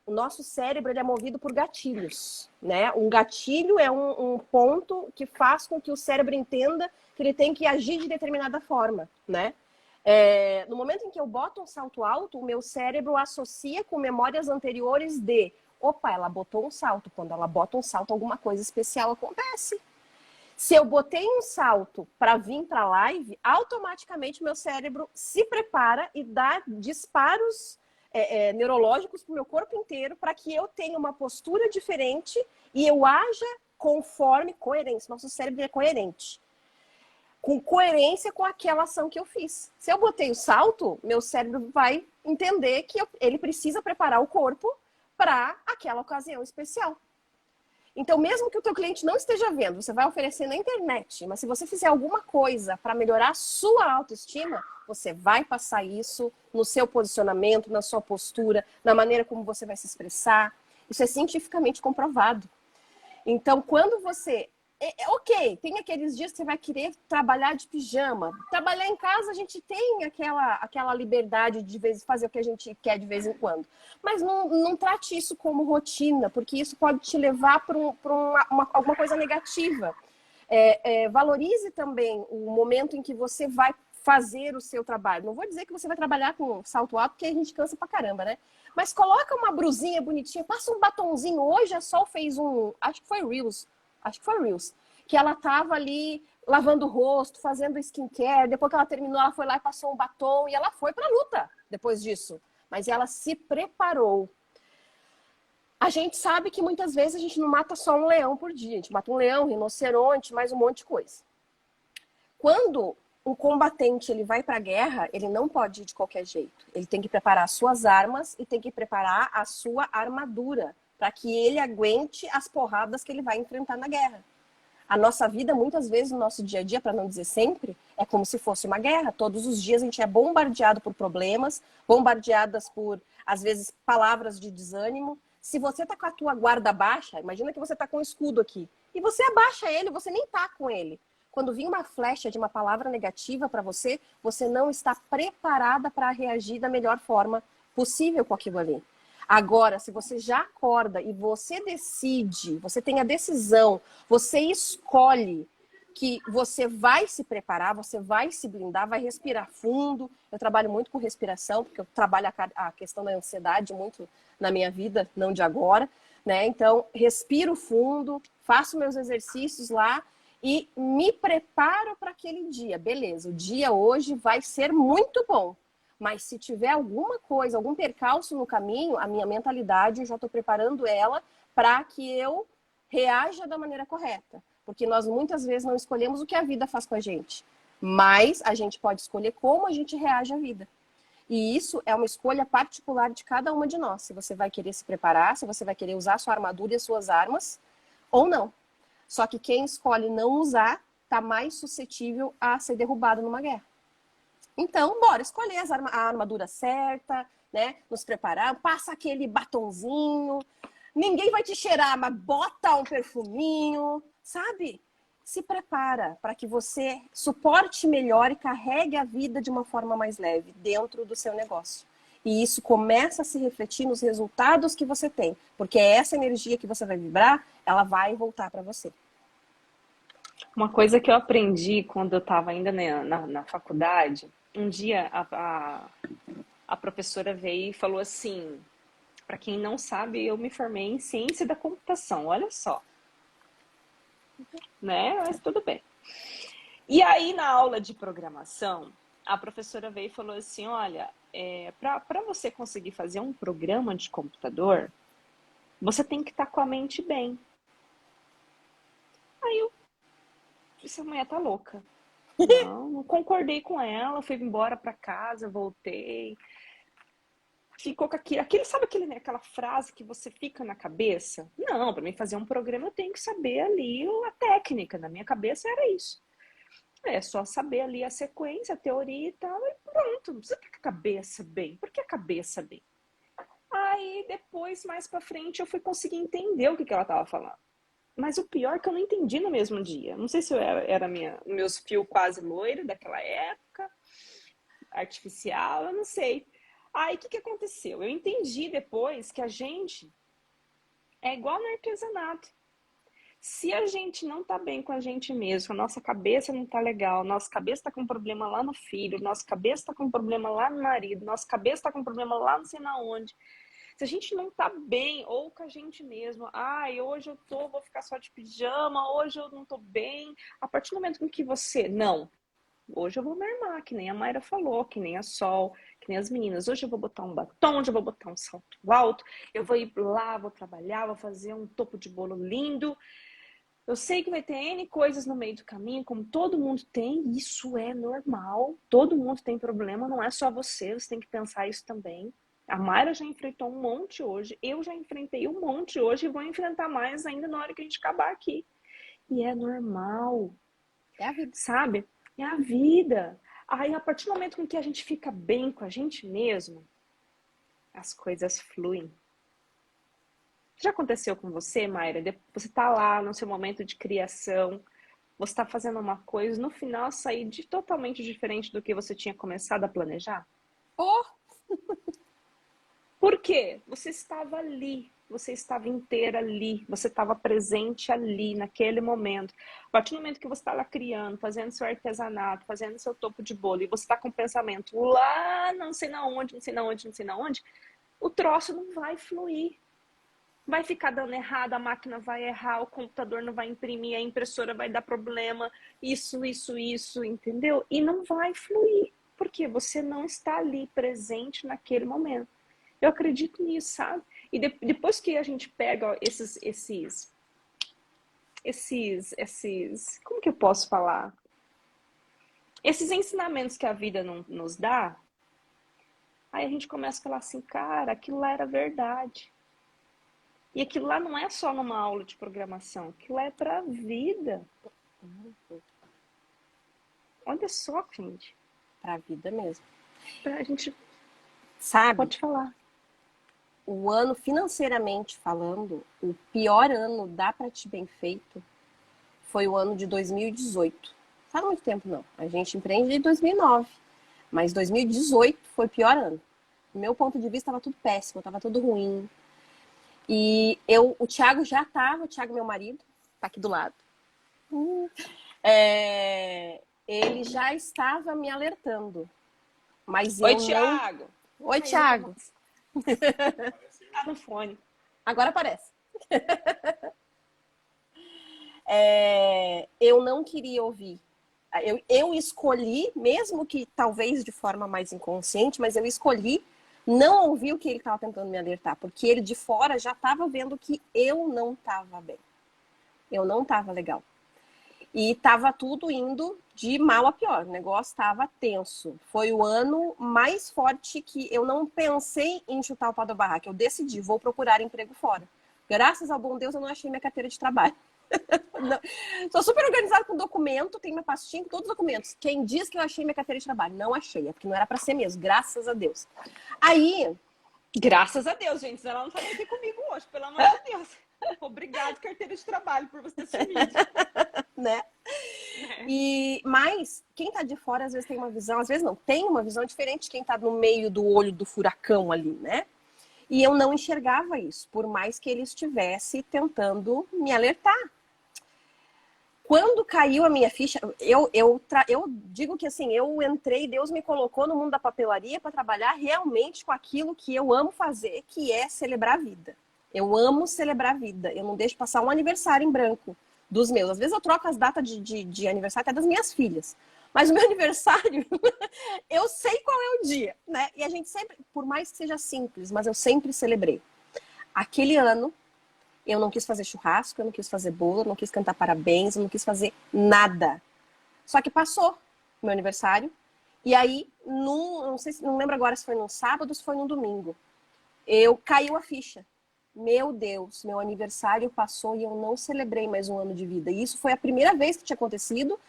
o nosso cérebro ele é movido por gatilhos, né? Um gatilho é um ponto que faz com que o cérebro entenda que ele tem que agir de determinada forma, né? No momento em que eu boto um salto alto, o meu cérebro associa com memórias anteriores de opa, ela botou um salto. Quando ela bota um salto, alguma coisa especial acontece. Se eu botei um salto para vir para a live, automaticamente meu cérebro se prepara e dá disparos neurológicos para o meu corpo inteiro, para que eu tenha uma postura diferente e eu haja conforme coerência. Nosso cérebro é coerente. Com coerência com aquela ação que eu fiz. Se eu botei o salto, meu cérebro vai entender que ele precisa preparar o corpo para aquela ocasião especial. Então, mesmo que o teu cliente não esteja vendo, você vai oferecer na internet, mas se você fizer alguma coisa para melhorar a sua autoestima, você vai passar isso no seu posicionamento, na sua postura, na maneira como você vai se expressar. Isso é cientificamente comprovado. Então, quando você... Ok, tem aqueles dias que você vai querer trabalhar de pijama. Trabalhar em casa, a gente tem aquela liberdade de fazer o que a gente quer de vez em quando. Mas não trate isso como rotina, porque isso pode te levar para alguma coisa negativa. Valorize também o momento em que você vai fazer o seu trabalho. Não vou dizer que você vai trabalhar com salto alto, porque a gente cansa pra caramba, né? Mas coloca uma brusinha bonitinha, passa um batonzinho. Hoje a Sol fez acho que foi Reels, que ela tava ali lavando o rosto, fazendo skincare, depois que ela terminou, ela foi lá e passou um batom, e ela foi pra luta depois disso. Mas ela se preparou. A gente sabe que muitas vezes a gente não mata só um leão por dia, a gente mata um leão, um rinoceronte, mais um monte de coisa. Quando um combatente ele vai pra guerra, ele não pode ir de qualquer jeito. Ele tem que preparar as suas armas e tem que preparar a sua armadura, para que ele aguente as porradas que ele vai enfrentar na guerra. A nossa vida, muitas vezes, no nosso dia a dia, para não dizer sempre, é como se fosse uma guerra. Todos os dias a gente é bombardeado por problemas, bombardeadas por, às vezes, palavras de desânimo. Se você está com a tua guarda baixa, imagina que você está com um escudo aqui, e você abaixa ele, você nem está com ele. Quando vir uma flecha de uma palavra negativa para você, você não está preparada para reagir da melhor forma possível com aquilo ali. Agora, se você já acorda e você decide, você tem a decisão, você escolhe que você vai se preparar, você vai se blindar, vai respirar fundo. Eu trabalho muito com respiração, porque eu trabalho a questão da ansiedade muito na minha vida, não de agora, né? Então, respiro fundo, faço meus exercícios lá e me preparo para aquele dia. Beleza, o dia hoje vai ser muito bom. Mas se tiver alguma coisa, algum percalço no caminho, a minha mentalidade, eu já estou preparando ela para que eu reaja da maneira correta. Porque nós muitas vezes não escolhemos o que a vida faz com a gente. Mas a gente pode escolher como a gente reage à vida. E isso é uma escolha particular de cada uma de nós. Se você vai querer se preparar, se você vai querer usar a sua armadura e as suas armas, ou não. Só que quem escolhe não usar, está mais suscetível a ser derrubado numa guerra. Então, bora escolher a armadura certa, né? Nos preparar, passa aquele batonzinho. Ninguém vai te cheirar, mas bota um perfuminho, sabe? Se prepara para que você suporte melhor e carregue a vida de uma forma mais leve dentro do seu negócio. E isso começa a se refletir nos resultados que você tem, porque essa energia que você vai vibrar, ela vai voltar para você. Uma coisa que eu aprendi quando eu estava ainda na faculdade, um dia a professora veio e falou assim, para quem não sabe, eu me formei em ciência da computação, olha só. Né? Mas tudo bem. E aí, na aula de programação, a professora veio e falou assim, olha, para você conseguir fazer um programa de computador, você tem que estar com a mente bem. Aí eu disse, a mulher tá louca. Não concordei com ela, fui embora para casa, voltei. Ficou com aquilo, sabe aquela frase que você fica na cabeça? Não, para mim fazer um programa eu tenho que saber ali a técnica. Na minha cabeça era isso. É só saber ali a sequência, a teoria e tal, e pronto. Não precisa ter a cabeça bem. Por que a cabeça bem? Aí depois, mais para frente, eu fui conseguir entender o que ela estava falando. Mas o pior é que eu não entendi no mesmo dia. Não sei se era meus fios quase loiros daquela época, artificial, eu não sei. Aí, o que aconteceu? Eu entendi depois que a gente é igual no artesanato. Se a gente não tá bem com a gente mesmo, a nossa cabeça não tá legal, nossa cabeça tá com um problema lá no filho, nossa cabeça tá com um problema lá no marido, nossa cabeça tá com um problema lá não sei na onde. Se a gente não tá bem, ou com a gente mesmo, hoje vou ficar só de pijama, hoje eu não tô bem. A partir do momento em que você, não, Hoje eu vou me armar, que nem a Mayra falou, que nem a Sol, que nem as meninas. Hoje eu vou botar um batom, hoje eu vou botar um salto alto, eu vou ir lá, vou trabalhar, vou fazer um topo de bolo lindo. Eu sei que vai ter N coisas no meio do caminho, como todo mundo tem, isso é normal. Todo mundo tem problema, não é só você tem que pensar isso também. A Mayra já enfrentou um monte hoje, eu já enfrentei um monte hoje e vou enfrentar mais ainda na hora que a gente acabar aqui. E é normal. É a vida. Sabe? É a vida. Aí, a partir do momento em que a gente fica bem com a gente mesmo, as coisas fluem. Já aconteceu com você, Mayra? Você tá lá no seu momento de criação, você tá fazendo uma coisa, no final sair totalmente diferente do que você tinha começado a planejar? Oh, Por quê? Você estava ali, você estava inteira ali, você estava presente ali, naquele momento. A partir do momento que você está lá criando, fazendo seu artesanato, fazendo seu topo de bolo, e você está com o pensamento lá, não sei na onde, não sei na onde, não sei na onde, o troço não vai fluir. Vai ficar dando errado, a máquina vai errar, o computador não vai imprimir, a impressora vai dar problema, isso, entendeu? E não vai fluir, porque você não está ali presente naquele momento. Eu acredito nisso, sabe? E depois que a gente pega ó, como que eu posso falar? Esses ensinamentos que a vida nos dá, aí a gente começa a falar assim, cara, aquilo lá era verdade. E aquilo lá não é só numa aula de programação, aquilo é pra vida. Olha só, gente. pra vida mesmo. Pra gente, Sabe, pode falar. o ano, financeiramente falando, o pior ano da Prati Bem Feito foi o ano de 2018. Faz muito tempo, não. A gente empreende em 2009. Mas 2018 foi o pior ano. Do meu ponto de vista, estava tudo péssimo, estava tudo ruim. E o Thiago já estava, o Thiago, meu marido, tá aqui do lado. Ele já estava me alertando. Mas Oi, eu Thiago. não. Oi, Thiago. Tá no fone. Agora aparece. Eu não queria ouvir. Eu escolhi, mesmo que talvez de forma mais inconsciente, mas eu escolhi não ouvir o que ele estava tentando me alertar, porque ele de fora já estava vendo que eu não estava bem. Eu não estava legal. E estava tudo indo de mal a pior. O negócio estava tenso. Foi o ano mais forte que eu não pensei em chutar o pau da barraca. Eu decidi, vou procurar emprego fora. Graças ao bom Deus, eu não achei minha carteira de trabalho. Sou super organizada com documento, tenho minha pastinha com todos os documentos. Quem diz que eu achei minha carteira de trabalho? Não achei, é porque não era para ser mesmo, graças a Deus. Aí... Graças a Deus, gente, senão ela não estaria aqui comigo hoje, pelo amor de Deus. Obrigado, carteira de trabalho, por você ter sumido. Né? Mas quem tá de fora às vezes tem uma visão, às vezes não, tem uma visão diferente de quem tá no meio do olho do furacão ali, né? E eu não enxergava isso, por mais que ele estivesse tentando me alertar. Quando caiu a minha ficha, eu digo que assim, eu entrei, Deus me colocou no mundo da papelaria para trabalhar realmente com aquilo que eu amo fazer, que é celebrar a vida. Eu amo celebrar a vida. Eu não deixo passar um aniversário em branco dos meus. Às vezes eu troco as datas de aniversário até das minhas filhas. Mas o meu aniversário, eu sei qual é o dia, né? E a gente sempre, por mais que seja simples, mas eu sempre celebrei. Aquele ano, eu não quis fazer churrasco, eu não quis fazer bolo, eu não quis cantar parabéns, eu não quis fazer nada. Só que passou meu aniversário. E aí, não lembro agora se foi num sábado ou se foi num domingo. Caiu a ficha. Meu Deus, meu aniversário passou e eu não celebrei mais um ano de vida. E isso foi a primeira vez que tinha acontecido.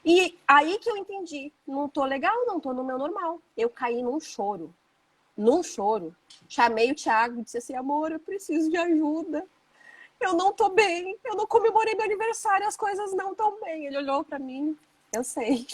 E aí que eu entendi, não tô legal, não tô no meu normal. Eu caí num choro. Chamei o Thiago e disse assim, amor, eu preciso de ajuda. Eu não tô bem, eu não comemorei meu aniversário, as coisas não estão bem. Ele olhou pra mim, eu sei.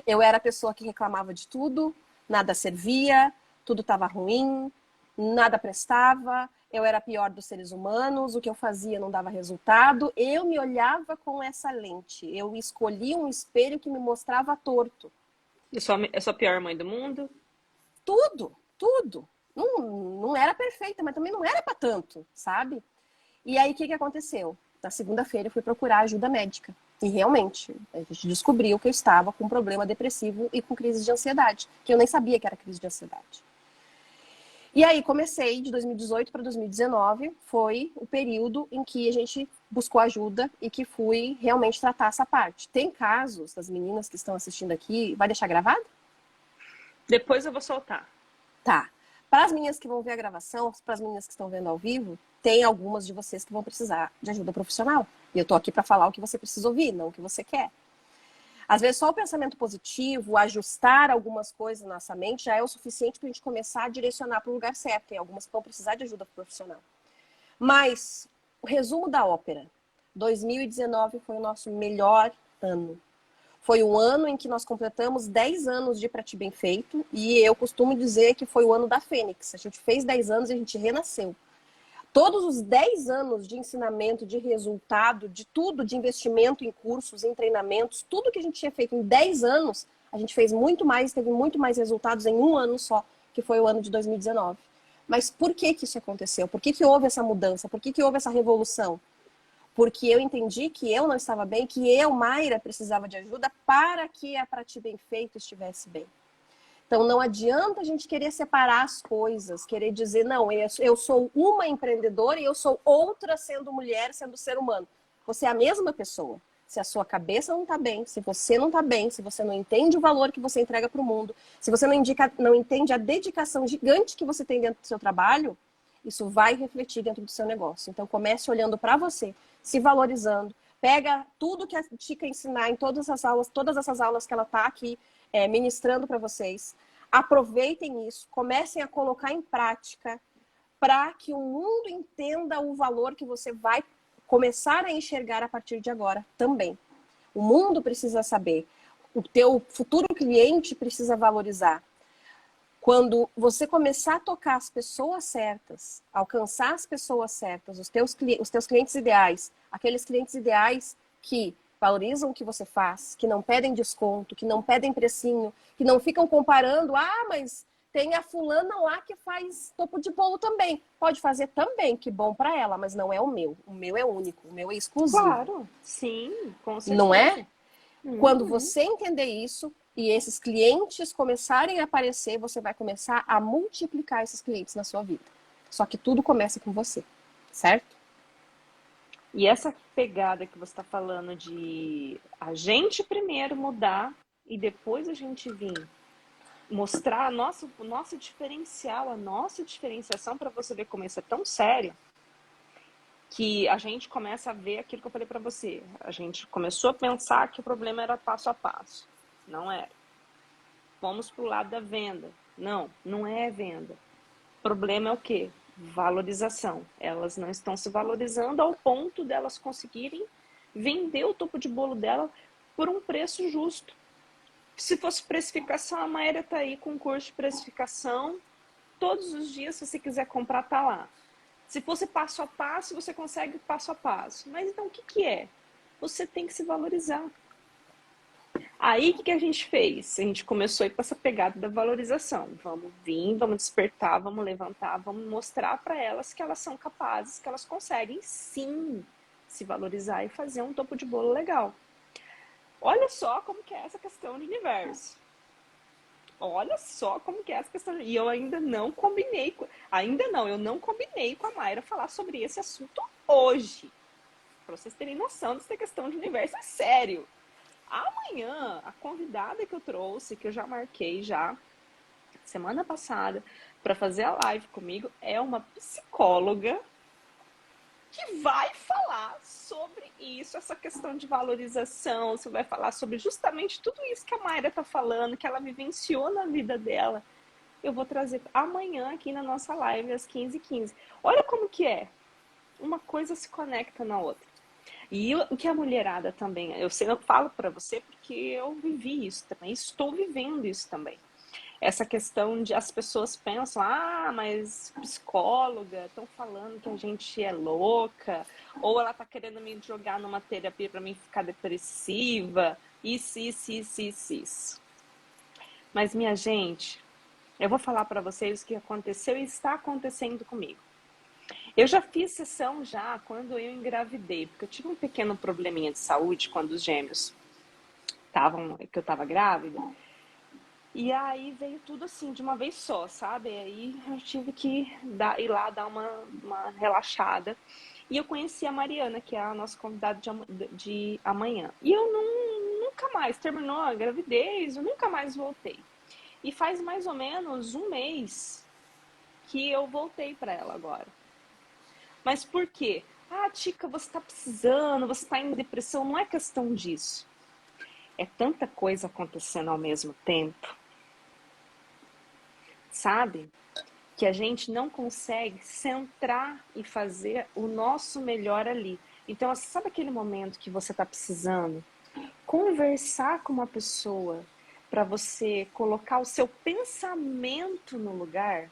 Eu era a pessoa que reclamava de tudo, nada servia, tudo estava ruim, nada prestava, eu era a pior dos seres humanos, o que eu fazia não dava resultado. Eu me olhava com essa lente, eu escolhi um espelho que me mostrava torto. Eu sou a pior mãe do mundo? Tudo. Não era perfeita, mas também não era para tanto, sabe? E aí, o que aconteceu? Na segunda-feira, eu fui procurar ajuda médica. E realmente, a gente descobriu que eu estava com problema depressivo e com crise de ansiedade, que eu nem sabia que era crise de ansiedade. E aí comecei de 2018 para 2019, foi o período em que a gente buscou ajuda e que fui realmente tratar essa parte. Tem casos das meninas que estão assistindo aqui, vai deixar gravado? Depois eu vou soltar. Tá. Para as meninas que vão ver a gravação, para as meninas que estão vendo ao vivo, tem algumas de vocês que vão precisar de ajuda profissional. E eu tô aqui para falar o que você precisa ouvir, não o que você quer. Às vezes só o pensamento positivo, ajustar algumas coisas na nossa mente já é o suficiente para a gente começar a direcionar para o lugar certo. Tem algumas que vão precisar de ajuda profissional. Mas o resumo da ópera. 2019 foi o nosso melhor ano. Foi o ano em que nós completamos 10 anos de Pra Ti Bem Feito. E eu costumo dizer que foi o ano da Fênix. A gente fez 10 anos e a gente renasceu. Todos os 10 anos de ensinamento, de resultado, de tudo, de investimento em cursos, em treinamentos, tudo que a gente tinha feito em 10 anos, a gente fez muito mais, teve muito mais resultados em um ano só, que foi o ano de 2019. Mas por que que isso aconteceu? Por que que houve essa mudança? Por que que houve essa revolução? Porque eu entendi que eu não estava bem, que eu, Mayra, precisava de ajuda para que a Pra Ti Bem Feito estivesse bem. Então, não adianta a gente querer separar as coisas, querer dizer, não, eu sou uma empreendedora e eu sou outra sendo mulher, sendo ser humano. Você é a mesma pessoa. Se a sua cabeça não está bem, se você não está bem, se você não entende o valor que você entrega para o mundo, se você não entende a dedicação gigante que você tem dentro do seu trabalho, isso vai refletir dentro do seu negócio. Então, comece olhando para você, se valorizando, pega tudo que a Tica ensinar em todas essas aulas que ela está aqui ministrando para vocês. Aproveitem isso, comecem a colocar em prática para que o mundo entenda o valor que você vai começar a enxergar a partir de agora também. O mundo precisa saber, o teu futuro cliente precisa valorizar. Quando você começar a tocar as pessoas certas, alcançar as pessoas certas, os teus clientes ideais, aqueles clientes ideais que valorizam o que você faz, que não pedem desconto, que não pedem precinho, que não ficam comparando, mas tem a fulana lá que faz topo de bolo também. Pode fazer também, que bom para ela, mas não é o meu. O meu é único, o meu é exclusivo. Claro, sim, com certeza. Não é? Quando você entender isso e esses clientes começarem a aparecer, você vai começar a multiplicar esses clientes na sua vida. Só que tudo começa com você, certo? E essa pegada que você está falando de a gente primeiro mudar e depois a gente vir mostrar o nosso diferencial, a nossa diferenciação, para você ver como isso é tão sério, que a gente começa a ver aquilo que eu falei para você. A gente começou a pensar que o problema era passo a passo. Não era. Vamos para o lado da venda. Não, não é venda. O problema é o quê? Valorização. Elas não estão se valorizando ao ponto delas conseguirem vender o topo de bolo dela por um preço justo. Se fosse precificação, a Mayra está aí com curso de precificação. Todos os dias, se você quiser comprar, tá lá. Se fosse passo a passo, você consegue passo a passo. Mas então, o que é? Você tem que se valorizar. Aí, o que a gente fez? A gente começou a ir para essa pegada da valorização. Vamos vir, vamos despertar, vamos levantar, vamos mostrar para elas que elas são capazes, que elas conseguem, sim, se valorizar e fazer um topo de bolo legal. Olha só como que é essa questão de universo. Olha só como que é essa questão. E eu ainda não combinei. Eu não combinei com a Mayra falar sobre esse assunto hoje. Para vocês terem noção dessa questão de universo. É sério. Amanhã, a convidada que eu trouxe, que eu já marquei semana passada, para fazer a live comigo, é uma psicóloga que vai falar sobre isso, essa questão de valorização. Você vai falar sobre justamente tudo isso que a Mayra está falando, que ela vivenciou na vida dela. Eu vou trazer amanhã aqui na nossa live às 15h15. Olha como que é. Uma coisa se conecta na outra. E o que a mulherada também, eu falo para você porque eu vivi isso também, estou vivendo isso também. Essa questão de as pessoas pensam, mas psicóloga, estão falando que a gente é louca, ou ela está querendo me jogar numa terapia para mim ficar depressiva, isso. Mas, minha gente, eu vou falar para vocês o que aconteceu e está acontecendo comigo. Eu já fiz sessão já quando eu engravidei, porque eu tive um pequeno probleminha de saúde quando os gêmeos que eu tava grávida. E aí veio tudo assim, de uma vez só, sabe? Aí eu tive que ir lá dar uma relaxada. E eu conheci a Mariana, que é a nossa convidada de amanhã. E eu nunca mais, terminou a gravidez, eu nunca mais voltei. E faz mais ou menos um mês que eu voltei para ela agora. Mas por quê? Ah, Tica, você tá precisando, você tá em depressão. Não é questão disso. É tanta coisa acontecendo ao mesmo tempo, sabe? Que a gente não consegue centrar e fazer o nosso melhor ali. Então, sabe aquele momento que você está precisando? Conversar com uma pessoa para você colocar o seu pensamento no lugar.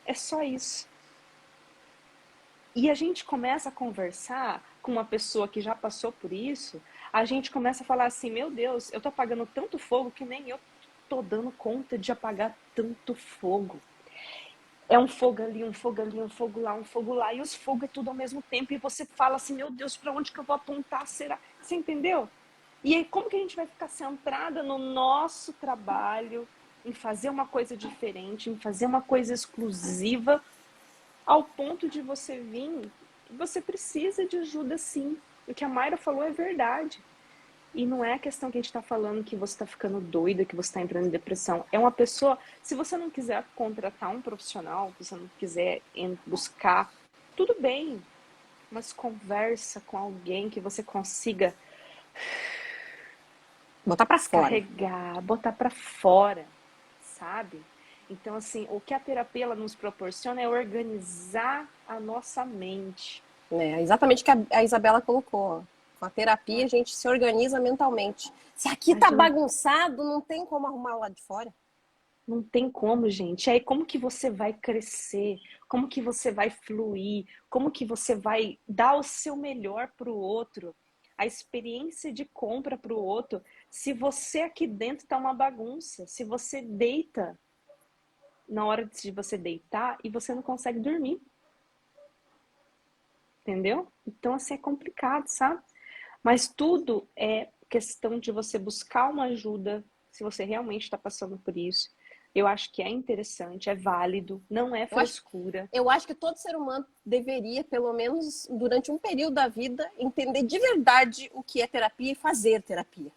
É só isso. E a gente começa a conversar com uma pessoa que já passou por isso, a gente começa a falar assim, meu Deus, eu tô apagando tanto fogo que nem eu tô dando conta de apagar tanto fogo. É um fogo ali, um fogo ali, um fogo lá, um fogo lá. E os fogos é tudo ao mesmo tempo. E você fala assim, meu Deus, para onde que eu vou apontar? Será? Você entendeu? E aí, como que a gente vai ficar centrada no nosso trabalho, em fazer uma coisa diferente, em fazer uma coisa exclusiva, ao ponto de você vir, você precisa de ajuda sim. O que a Mayra falou é verdade. E não é a questão que a gente está falando que você está ficando doida, que você está entrando em depressão. É uma pessoa, se você não quiser contratar um profissional, se você não quiser buscar, tudo bem, mas conversa com alguém que você consiga botar para fora, descarregar, botar para fora, sabe? Então, assim, o que a terapia ela nos proporciona é organizar a nossa mente. É exatamente o que a Isabela colocou. Com a terapia a gente se organiza mentalmente. Se aqui tá bagunçado, não tem como arrumar lá de fora. Não tem como, gente. E aí, como que você vai crescer? Como que você vai fluir? Como que você vai dar o seu melhor para o outro? A experiência de compra para o outro. Se você aqui dentro tá uma bagunça, se você deita na hora de você deitar e você não consegue dormir. Entendeu? Então, assim, é complicado, sabe? Mas tudo é questão de você buscar uma ajuda, se você realmente está passando por isso. Eu acho que é interessante, é válido, não é frescura. Eu acho que todo ser humano deveria, pelo menos durante um período da vida, entender de verdade o que é terapia e fazer terapia.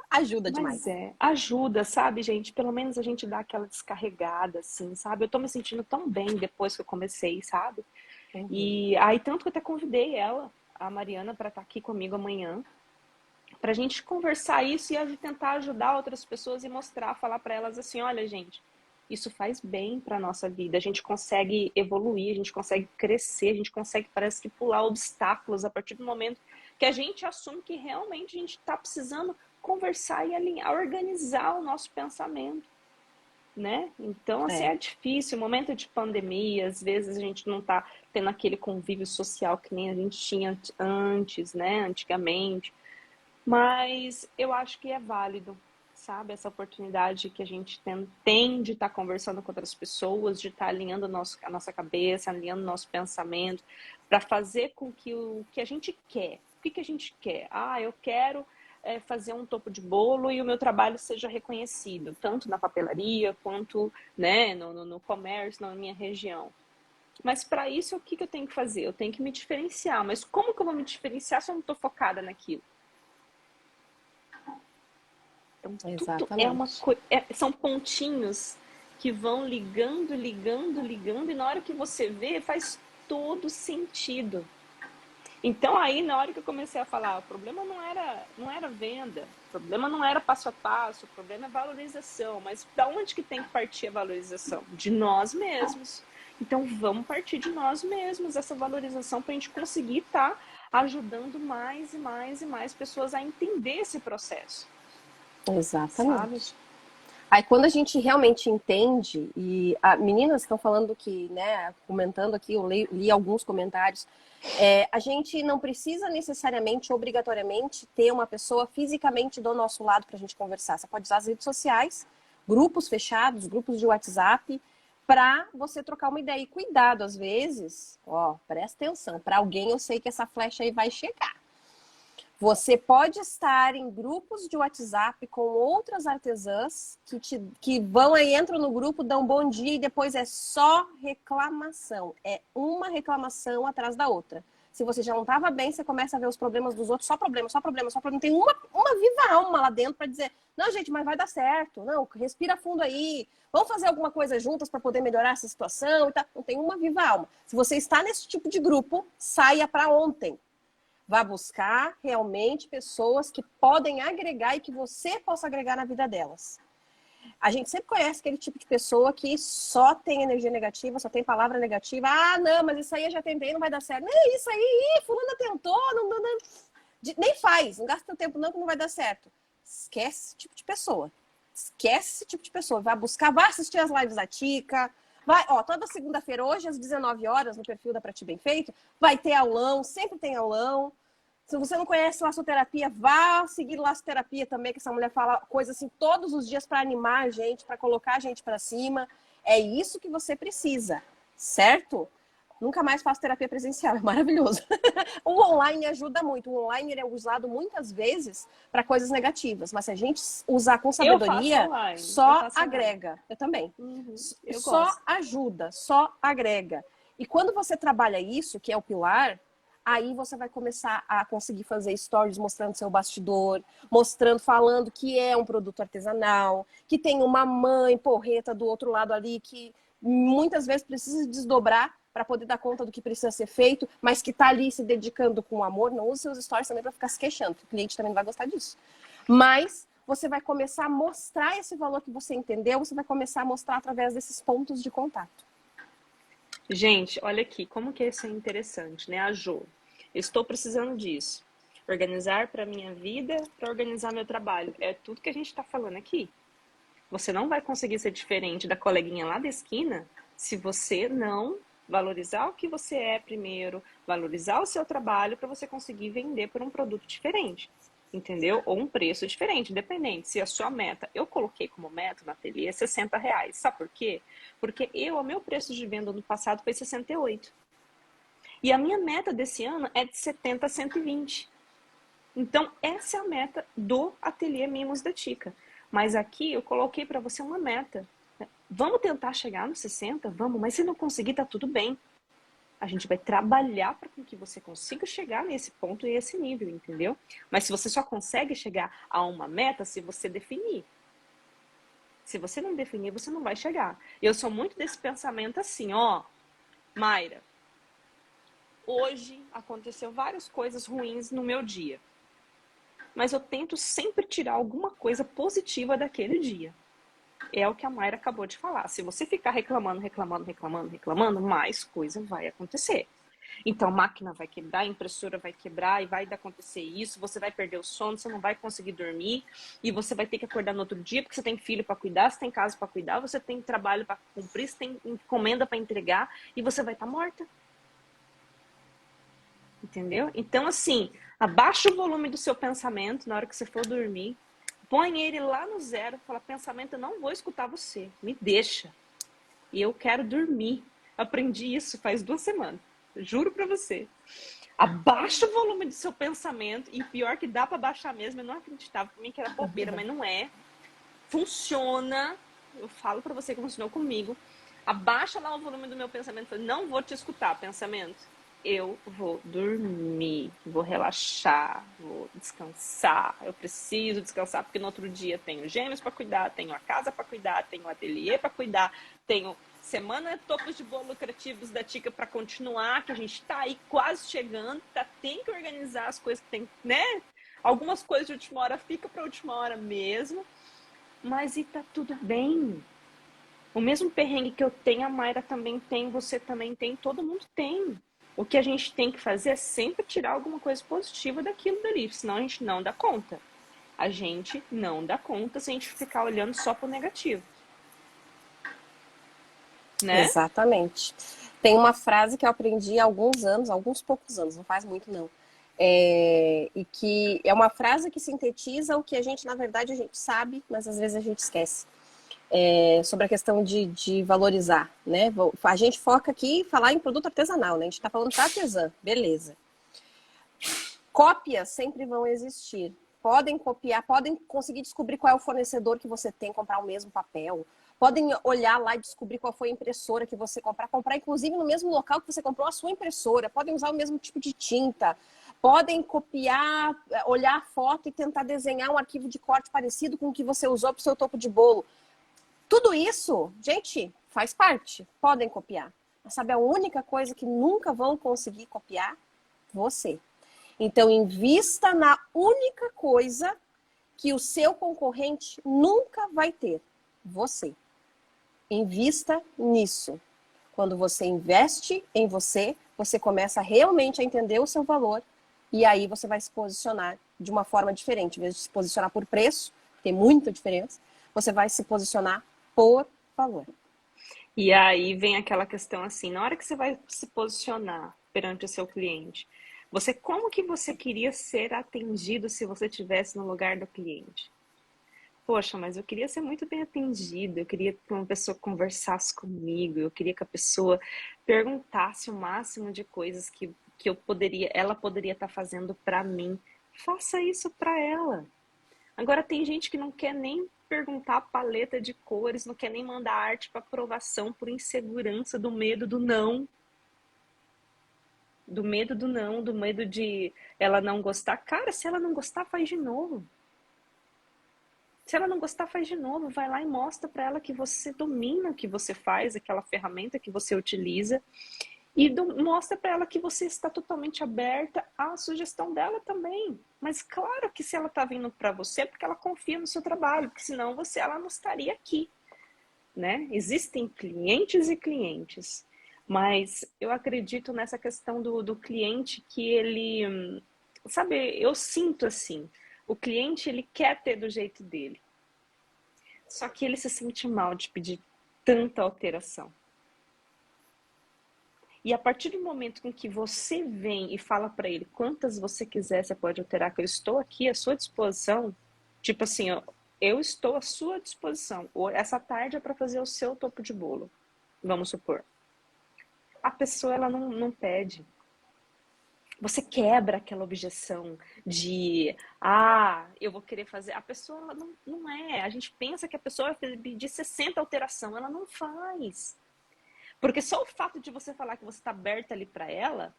Ajuda demais. Mas ajuda, sabe, gente? Pelo menos a gente dá aquela descarregada, assim, sabe? Eu tô me sentindo tão bem depois que eu comecei, sabe? Uhum. E aí, tanto que eu até convidei ela, a Mariana, para estar aqui comigo amanhã, pra gente conversar isso e tentar ajudar outras pessoas e mostrar, falar para elas assim, olha, gente, isso faz bem para nossa vida, a gente consegue evoluir, a gente consegue crescer, a gente consegue, parece que, pular obstáculos a partir do momento que a gente assume que realmente a gente está precisando conversar e alinhar, organizar o nosso pensamento, né? Então, assim, é difícil, momento de pandemia, às vezes a gente não tá tendo aquele convívio social que nem a gente tinha antes, né? Antigamente. Mas eu acho que é válido, sabe? Essa oportunidade que a gente tem de estar conversando com outras pessoas, de estar alinhando a nossa cabeça, alinhando o nosso pensamento, para fazer com que o que a gente quer. O que a gente quer? Ah, eu quero fazer um topo de bolo e o meu trabalho seja reconhecido, tanto na papelaria quanto, né, no comércio, na minha região. Mas para isso, o que eu tenho que fazer? Eu tenho que me diferenciar. Mas como que eu vou me diferenciar se eu não estou focada naquilo? Então, tudo é uma coisa. São pontinhos que vão ligando, ligando, ligando, e na hora que você vê, faz todo sentido. Então, aí, na hora que eu comecei a falar, o problema não era venda, o problema não era passo a passo, o problema é valorização. Mas da onde que tem que partir a valorização? De nós mesmos. Então, vamos partir de nós mesmos, essa valorização, para a gente conseguir estar ajudando mais e mais e mais pessoas a entender esse processo. Exatamente. Sabe? Aí quando a gente realmente entende, e meninas estão falando que, né, comentando aqui, eu li alguns comentários, a gente não precisa necessariamente, obrigatoriamente, ter uma pessoa fisicamente do nosso lado para a gente conversar. Você pode usar as redes sociais, grupos fechados, grupos de WhatsApp, para você trocar uma ideia. E cuidado, às vezes, ó, presta atenção, para alguém eu sei que essa flecha aí vai chegar. Você pode estar em grupos de WhatsApp com outras artesãs que vão aí, entram no grupo, dão bom dia e depois é só reclamação. É uma reclamação atrás da outra. Se você já não estava bem, você começa a ver os problemas dos outros, só problema, só problema, só problema. Tem uma viva alma lá dentro para dizer, não, gente, mas vai dar certo. Não, respira fundo aí. Vamos fazer alguma coisa juntas para poder melhorar essa situação. Não tem uma viva alma. Se você está nesse tipo de grupo, saia para ontem. Vá buscar realmente pessoas que podem agregar e que você possa agregar na vida delas. A gente sempre conhece aquele tipo de pessoa que só tem energia negativa, só tem palavra negativa. Ah, não, mas isso aí eu já tentei, não vai dar certo. Não, isso aí, fulana tentou, nem faz, não gasta tempo não que não vai dar certo. Esquece esse tipo de pessoa. Esquece esse tipo de pessoa. Vai buscar, vai assistir as lives da Tica. Vai, ó, toda segunda-feira, hoje, às 19 horas, no perfil da Pra Ti Bem Feito, vai ter aulão, sempre tem aulão. Se você não conhece Laçoterapia, vá seguir Laçoterapia também, que essa mulher fala coisas assim todos os dias para animar a gente, para colocar a gente para cima. É isso que você precisa, certo? Nunca mais faço terapia presencial, é maravilhoso. O online ajuda muito. O online ele é usado muitas vezes para coisas negativas, mas se a gente usar com sabedoria, só agrega. Online. Eu também. Eu só gosto. Ajuda, só agrega. E quando você trabalha isso, que é o pilar, aí você vai começar a conseguir fazer stories mostrando seu bastidor, mostrando, falando que é um produto artesanal, que tem uma mãe porreta do outro lado ali que muitas vezes precisa desdobrar para poder dar conta do que precisa ser feito, mas que está ali se dedicando com amor. Não use seus stories também para ficar se queixando, porque o cliente também não vai gostar disso. Mas você vai começar a mostrar esse valor que você entendeu, você vai começar a mostrar através desses pontos de contato. Gente, olha aqui, como que isso é interessante, né? A Jo, estou precisando disso. Organizar para minha vida, para organizar meu trabalho. É tudo que a gente está falando aqui. Você não vai conseguir ser diferente da coleguinha lá da esquina se você não valorizar o que você é primeiro, valorizar o seu trabalho para você conseguir vender por um produto diferente, entendeu? Ou um preço diferente, independente. Se a sua meta, eu coloquei como meta no ateliê R$60. Sabe por quê? Porque o meu preço de venda no passado foi 68. E a minha meta desse ano é de 70 a 120. Então, essa é a meta do ateliê Mimos da Tica. Mas aqui eu coloquei para você uma meta. Vamos tentar chegar nos 60? Vamos, mas se não conseguir, tá tudo bem. A gente vai trabalhar para que você consiga chegar nesse ponto e esse nível, entendeu? Mas se você só consegue chegar a uma meta se você definir. Se você não definir, você não vai chegar. Eu sou muito desse pensamento assim, ó, Mayra, hoje aconteceu várias coisas ruins no meu dia. Mas eu tento sempre tirar alguma coisa positiva daquele dia. É o que a Mayra acabou de falar. Se você ficar reclamando, mais coisa vai acontecer. Então, a máquina vai quebrar, a impressora vai quebrar e vai acontecer isso. Você vai perder o sono, você não vai conseguir dormir. E você vai ter que acordar no outro dia, porque você tem filho para cuidar, você tem casa para cuidar, você tem trabalho para cumprir, você tem encomenda para entregar. E você vai estar morta. Entendeu? Então, assim, abaixa o volume do seu pensamento na hora que você for dormir. Põe ele lá no zero. Fala, pensamento, eu não vou escutar você. Me deixa. E eu quero dormir. Aprendi isso faz 2 semanas. Juro pra você. Abaixa o volume do seu pensamento. E pior que dá pra baixar mesmo. Eu não acreditava pra mim que era bobeira, mas não é. Funciona. Eu falo pra você que funcionou comigo. Abaixa lá o volume do meu pensamento. Fala, não vou te escutar, pensamento. Eu vou dormir, vou relaxar, vou descansar. Eu preciso descansar porque no outro dia tenho gêmeos para cuidar, tenho a casa para cuidar, tenho o ateliê para cuidar, tenho semana topos de bolo lucrativos da Tica para continuar, que a gente tá aí quase chegando, tem que organizar as coisas que tem, né? Algumas coisas de última hora fica para última hora mesmo, mas e tá tudo bem. O mesmo perrengue que eu tenho, a Mayra também tem, você também tem, todo mundo tem. O que a gente tem que fazer é sempre tirar alguma coisa positiva daquilo dali, senão a gente não dá conta. A gente não dá conta se a gente ficar olhando só pro negativo. Né? Exatamente. Tem uma frase que eu aprendi há alguns anos, alguns poucos anos, não faz muito não. E que é uma frase que sintetiza o que a gente, na verdade, a gente sabe, mas às vezes a gente esquece. sobre a questão de valorizar, né? A gente foca aqui em falar em produto artesanal, né? A gente está falando para artesã, beleza. Cópias sempre vão existir. Podem copiar, podem conseguir descobrir qual é o fornecedor que você tem, comprar o mesmo papel. Podem olhar lá e descobrir qual foi a impressora que você comprar inclusive no mesmo local que você comprou a sua impressora. Podem usar o mesmo tipo de tinta. Podem copiar, olhar a foto e tentar desenhar um arquivo de corte parecido com o que você usou para o seu topo de bolo. Tudo isso, gente, faz parte. Podem copiar. Mas sabe a única coisa que nunca vão conseguir copiar? Você. Então, invista na única coisa que o seu concorrente nunca vai ter. Você. Invista nisso. Quando você investe em você, você começa realmente a entender o seu valor e aí você vai se posicionar de uma forma diferente. Em vez de se posicionar por preço, tem muita diferença, você vai se posicionar por valor. E aí vem aquela questão assim, na hora que você vai se posicionar perante o seu cliente, como que você queria ser atendido se você estivesse no lugar do cliente? Poxa, mas eu queria ser muito bem atendida, eu queria que uma pessoa conversasse comigo, eu queria que a pessoa perguntasse o máximo de coisas que ela poderia estar fazendo para mim. Faça isso para ela. Agora tem gente que não quer nem perguntar a paleta de cores, não quer nem mandar arte para aprovação por insegurança, do medo do não. Do medo do não, do medo de ela não gostar. Cara, se ela não gostar, faz de novo. Se ela não gostar, faz de novo. Vai lá e mostra para ela que você domina o que você faz, aquela ferramenta que você utiliza. E mostra para ela que você está totalmente aberta à sugestão dela também. Mas claro que se ela está vindo para você é porque ela confia no seu trabalho, porque senão ela não estaria aqui, né? Existem clientes e clientes, mas eu acredito nessa questão do cliente que ele, sabe, eu sinto assim, o cliente ele quer ter do jeito dele, só que ele se sente mal de pedir tanta alteração. E a partir do momento em que você vem e fala para ele quantas você quiser, você pode alterar, que eu estou aqui à sua disposição. Tipo assim, ó, eu estou à sua disposição. Essa tarde é para fazer o seu topo de bolo, vamos supor. A pessoa, ela não pede. Você quebra aquela objeção de, eu vou querer fazer. A pessoa, ela não é. A gente pensa que a pessoa vai pedir 60 alteração, ela não faz. Porque só o fato de você falar que você está aberta ali para ela,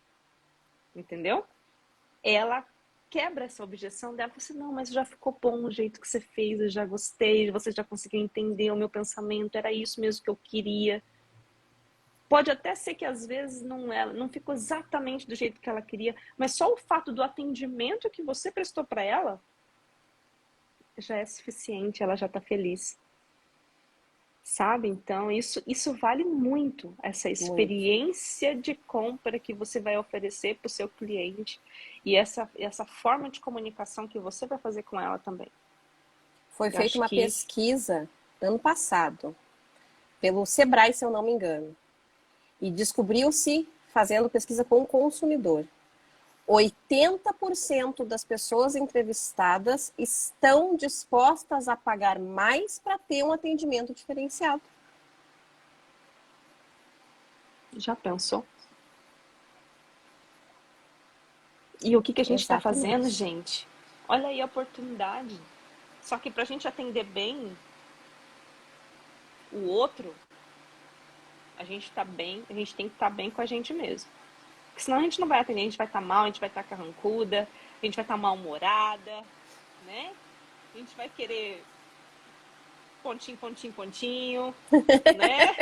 entendeu? Ela quebra essa objeção dela. Fala assim, não, mas já ficou bom o jeito que você fez, eu já gostei, você já conseguiu entender o meu pensamento, era isso mesmo que eu queria. Pode até ser que às vezes não ficou exatamente do jeito que ela queria, mas só o fato do atendimento que você prestou para ela já é suficiente, ela já está feliz. Sabe? Então, isso vale muito, essa experiência de compra que você vai oferecer para o seu cliente e essa forma de comunicação que você vai fazer com ela também. Foi feita uma pesquisa ano passado, pelo Sebrae, se eu não me engano, e descobriu-se, fazendo pesquisa com o consumidor, 80% das pessoas entrevistadas estão dispostas a pagar mais para ter um atendimento diferenciado. Já pensou? E o que a gente está fazendo, gente? Olha aí a oportunidade. Só que para a gente atender bem o outro, a gente tem que estar bem com a gente mesmo. Porque senão a gente não vai atender, a gente vai estar mal, a gente vai estar carrancuda, a gente vai estar mal-humorada, né? A gente vai querer pontinho, pontinho, pontinho, né?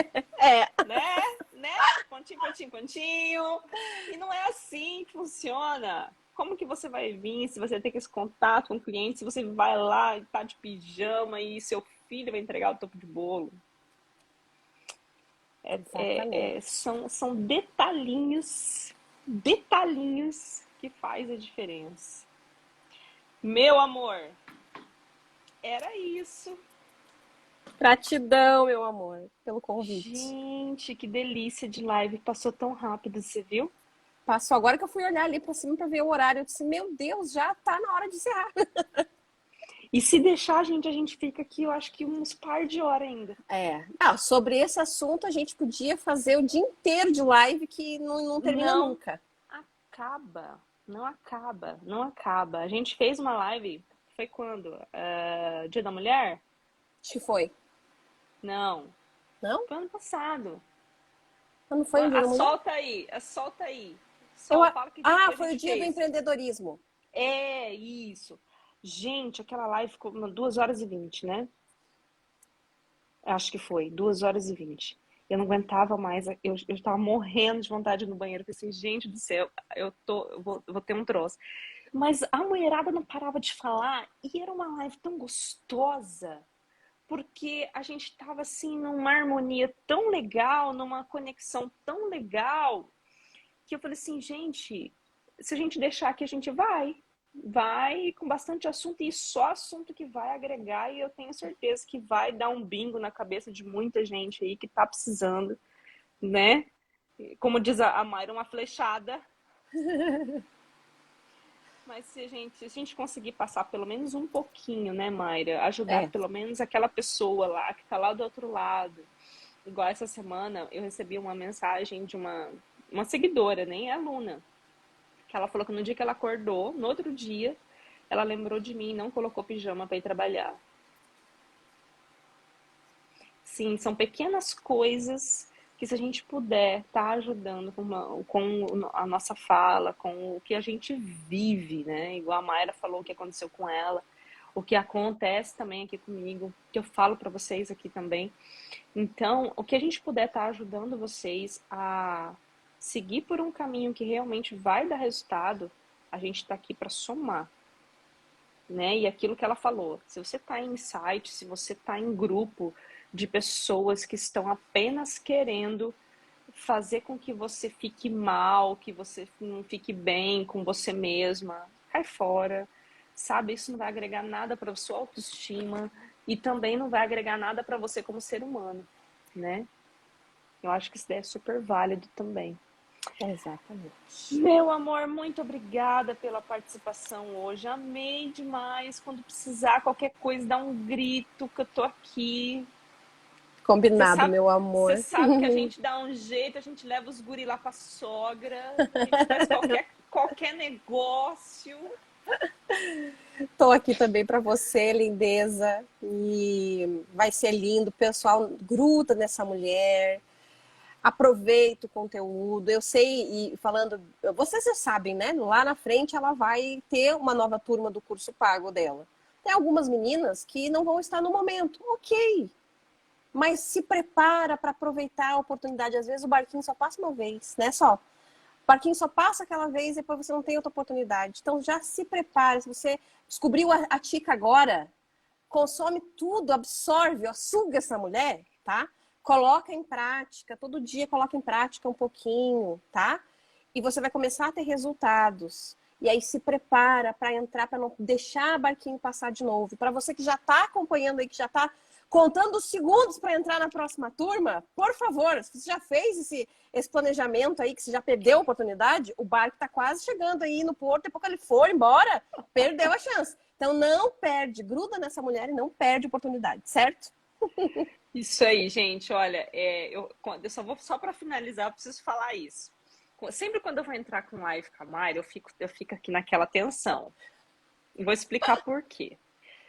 Né? Pontinho, pontinho, pontinho. E não é assim que funciona. Como que você vai vir, se você tem esse contato com o cliente, se você vai lá e tá de pijama e seu filho vai entregar o topo de bolo? São detalhinhos que faz a diferença. Meu amor, era isso. Gratidão, meu amor, pelo convite. Gente, que delícia de live. Passou tão rápido, você viu? Passou. Agora que eu fui olhar ali pra cima pra ver o horário, eu disse, meu Deus, já tá na hora de encerrar. E se deixar, a gente fica aqui, eu acho que uns par de horas ainda. Sobre esse assunto a gente podia fazer o dia inteiro de live que não termina Não nunca. acaba, não acaba, não acaba. A gente fez uma live, foi quando? Dia da Mulher? Acho que foi. Não, Não? foi ano passado. Não foi um dia da mulher? Solta aí, solta aí. Fala que dia que a Foi o gente dia do fez. empreendedorismo. É, isso. Gente, aquela live ficou 2h20, né? Acho que foi, 2h20. Eu não aguentava mais, eu tava morrendo de vontade no banheiro. Eu pensei, gente do céu, eu vou ter um troço. Mas a mulherada não parava de falar e era uma live tão gostosa, porque a gente tava assim numa harmonia tão legal, numa conexão tão legal, que eu falei assim, gente, se a gente deixar aqui, a gente vai com bastante assunto e só assunto que vai agregar, e eu tenho certeza que vai dar um bingo na cabeça de muita gente aí que tá precisando, né? Como diz a Mayra, uma flechada. Mas se a gente conseguir passar pelo menos um pouquinho, né, Mayra? Ajudar pelo menos aquela pessoa lá que tá lá do outro lado. Igual essa semana eu recebi uma mensagem de uma seguidora, nem aluna, que ela falou que no dia que ela acordou, no outro dia, ela lembrou de mim e não colocou pijama para ir trabalhar. Sim, são pequenas coisas que, se a gente puder estar ajudando com a nossa fala, com o que a gente vive, né? Igual a Mayra falou o que aconteceu com ela, o que acontece também aqui comigo, que eu falo para vocês aqui também. Então, o que a gente puder estar ajudando vocês a seguir por um caminho que realmente vai dar resultado, a gente está aqui para somar, né? E aquilo que ela falou, se você está em site, se você está em grupo de pessoas que estão apenas querendo fazer com que você fique mal, que você não fique bem com você mesma, cai fora, sabe? Isso não vai agregar nada para a sua autoestima e também não vai agregar nada para você como ser humano, né? Eu acho que isso daí é super válido também. Exatamente. Meu amor, muito obrigada pela participação hoje. Amei demais. Quando precisar, qualquer coisa, dá um grito que eu tô aqui. Combinado, meu amor. Você sabe que a gente dá um jeito, a gente leva os guri lá pra sogra, a gente faz qualquer negócio. Tô aqui também para você, lindeza. E vai ser lindo. O pessoal gruda nessa mulher. Aproveita o conteúdo. Eu sei, e falando, vocês já sabem, né? Lá na frente ela vai ter uma nova turma do curso pago dela. Tem algumas meninas que não vão estar no momento. Ok. Mas se prepara para aproveitar a oportunidade. Às vezes o barquinho só passa uma vez, né? Só. O barquinho só passa aquela vez e depois você não tem outra oportunidade. Então já se prepare. Se você descobriu a Tica agora, consome tudo, absorve, ó, suga essa mulher, tá? Coloca em prática, todo dia coloca em prática um pouquinho, tá? E você vai começar a ter resultados. E aí se prepara para entrar, para não deixar a barquinho passar de novo. Para você que já está acompanhando aí, que já está contando os segundos para entrar na próxima turma, por favor, se você já fez esse planejamento aí, que você já perdeu a oportunidade, o barco está quase chegando aí no porto, depois que ele for embora, perdeu a chance. Então não perde, gruda nessa mulher e não perde a oportunidade, certo? Isso aí, gente. Olha, eu só para finalizar, eu preciso falar isso. Sempre quando eu vou entrar com live com a Mayra, eu fico aqui naquela tensão. E vou explicar por quê.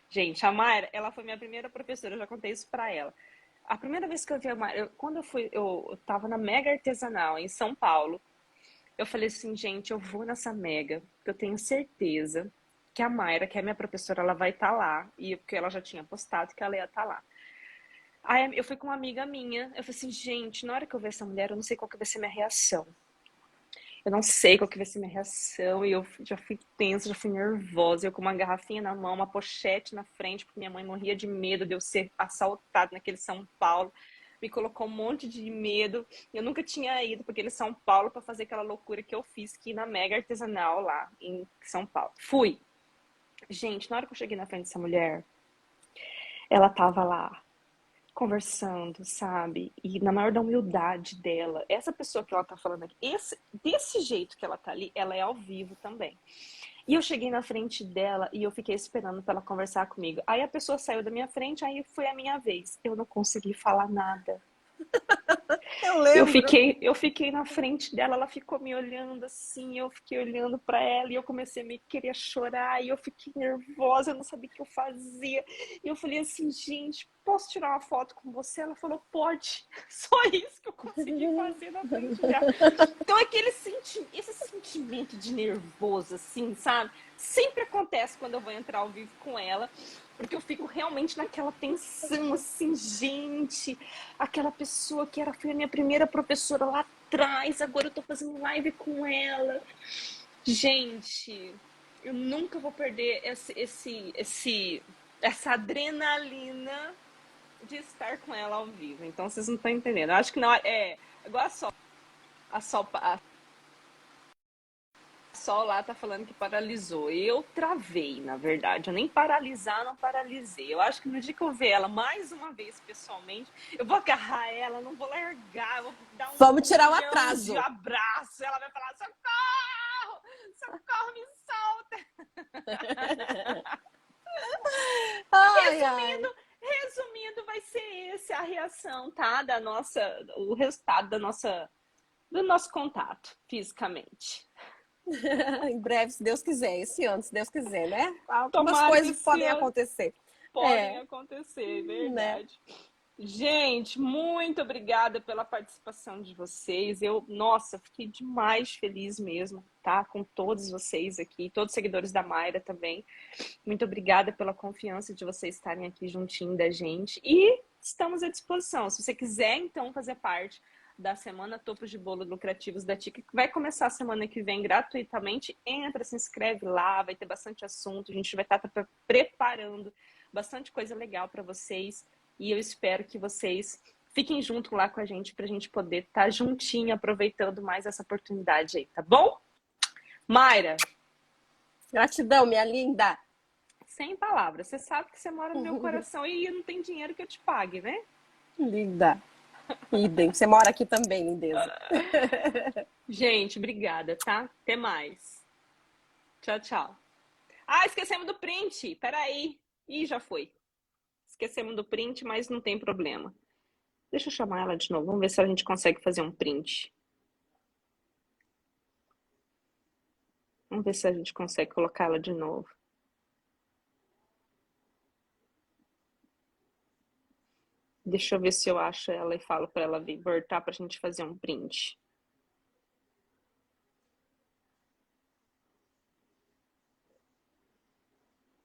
Gente, a Mayra, ela foi minha primeira professora, eu já contei isso pra ela. A primeira vez que eu vi a Mayra, quando eu tava na Mega Artesanal, em São Paulo, eu falei assim, gente, eu vou nessa Mega, porque eu tenho certeza que a Mayra, que é minha professora, ela vai estar lá, e porque ela já tinha postado que ela ia estar lá. Aí eu fui com uma amiga minha, eu falei assim, gente, na hora que eu ver essa mulher, eu não sei qual que vai ser minha reação. Eu não sei qual que vai ser minha reação, e eu já fui tensa, já fui nervosa, eu com uma garrafinha na mão, uma pochete na frente, porque minha mãe morria de medo de eu ser assaltada naquele São Paulo, me colocou um monte de medo, eu nunca tinha ido para aquele São Paulo para fazer aquela loucura que eu fiz, que ir na Mega Artesanal lá em São Paulo. Fui. Gente, na hora que eu cheguei na frente dessa mulher, ela tava lá, conversando, sabe? E na maior da humildade dela. Essa pessoa que ela tá falando aqui, desse jeito que ela tá ali, ela é ao vivo também. E eu cheguei na frente dela e eu fiquei esperando pra ela conversar comigo. Aí a pessoa saiu da minha frente, aí foi a minha vez. Eu não consegui falar nada. Eu Eu lembro. fiquei, eu fiquei na frente dela, ela ficou me olhando assim, eu fiquei olhando pra ela e eu comecei a me querer chorar e eu fiquei nervosa, eu não sabia o que eu fazia. E eu falei assim, gente, posso tirar uma foto com você? Ela falou, pode. Só isso que eu consegui fazer na frente dela. Então esse sentimento de nervoso, assim, sabe? Sempre acontece quando eu vou entrar ao vivo com ela, porque eu fico realmente naquela tensão, assim, gente, aquela pessoa que foi a minha primeira professora lá atrás, agora eu tô fazendo live com ela. Gente, eu nunca vou perder essa adrenalina de estar com ela ao vivo. Então vocês não estão entendendo. Eu acho que não é igual a Sol lá tá falando que paralisou. Eu travei, na verdade. Eu nem paralisar, não paralisei. Eu acho que no dia que eu ver ela mais uma vez pessoalmente, eu vou agarrar ela, não vou largar, eu vou dar um Vamos tirar o milhão atraso. de abraço. Ela vai falar: socorro! Socorro, me solta! Ai, Resumindo, resumindo, vai ser esse a reação, tá? O resultado do nosso contato fisicamente. Em breve, se Deus quiser, esse ano, se Deus quiser, né? Algumas Tomara que coisas esse podem ano acontecer. podem acontecer, Né? verdade. Gente, muito obrigada pela participação de vocês. Nossa, fiquei demais feliz mesmo, tá? Com todos vocês aqui, todos os seguidores da Mayra também. Muito obrigada pela confiança de vocês estarem aqui juntinho da gente. E estamos à disposição. Se você quiser, então, fazer parte da Semana Topos de Bolo Lucrativos da Tica, que vai começar a semana que vem gratuitamente, entra, se inscreve lá, vai ter bastante assunto, a gente vai estar preparando bastante coisa legal para vocês e eu espero que vocês fiquem junto lá com a gente para a gente poder estar juntinho, aproveitando mais essa oportunidade aí, tá bom? Mayra. Gratidão, minha linda. Sem palavras, você sabe que você mora no meu coração e não tem dinheiro que eu te pague, né? Linda. Idem. Você mora aqui também, lindeza. Gente, obrigada, tá? Até mais. Tchau, tchau. Ah, esquecemos do print. Peraí. Ih, já foi. Esquecemos do print, mas não tem problema. Deixa eu chamar ela de novo. Vamos ver se a gente consegue fazer um print. Vamos ver se a gente consegue colocar ela de novo. Deixa eu ver se eu acho ela e falo para ela vir voltar pra gente fazer um print.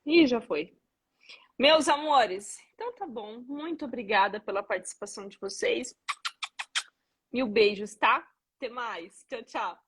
Ih, já foi. Meus amores, então tá bom. Muito obrigada pela participação de vocês. Mil beijos, tá? Até mais. Tchau, tchau.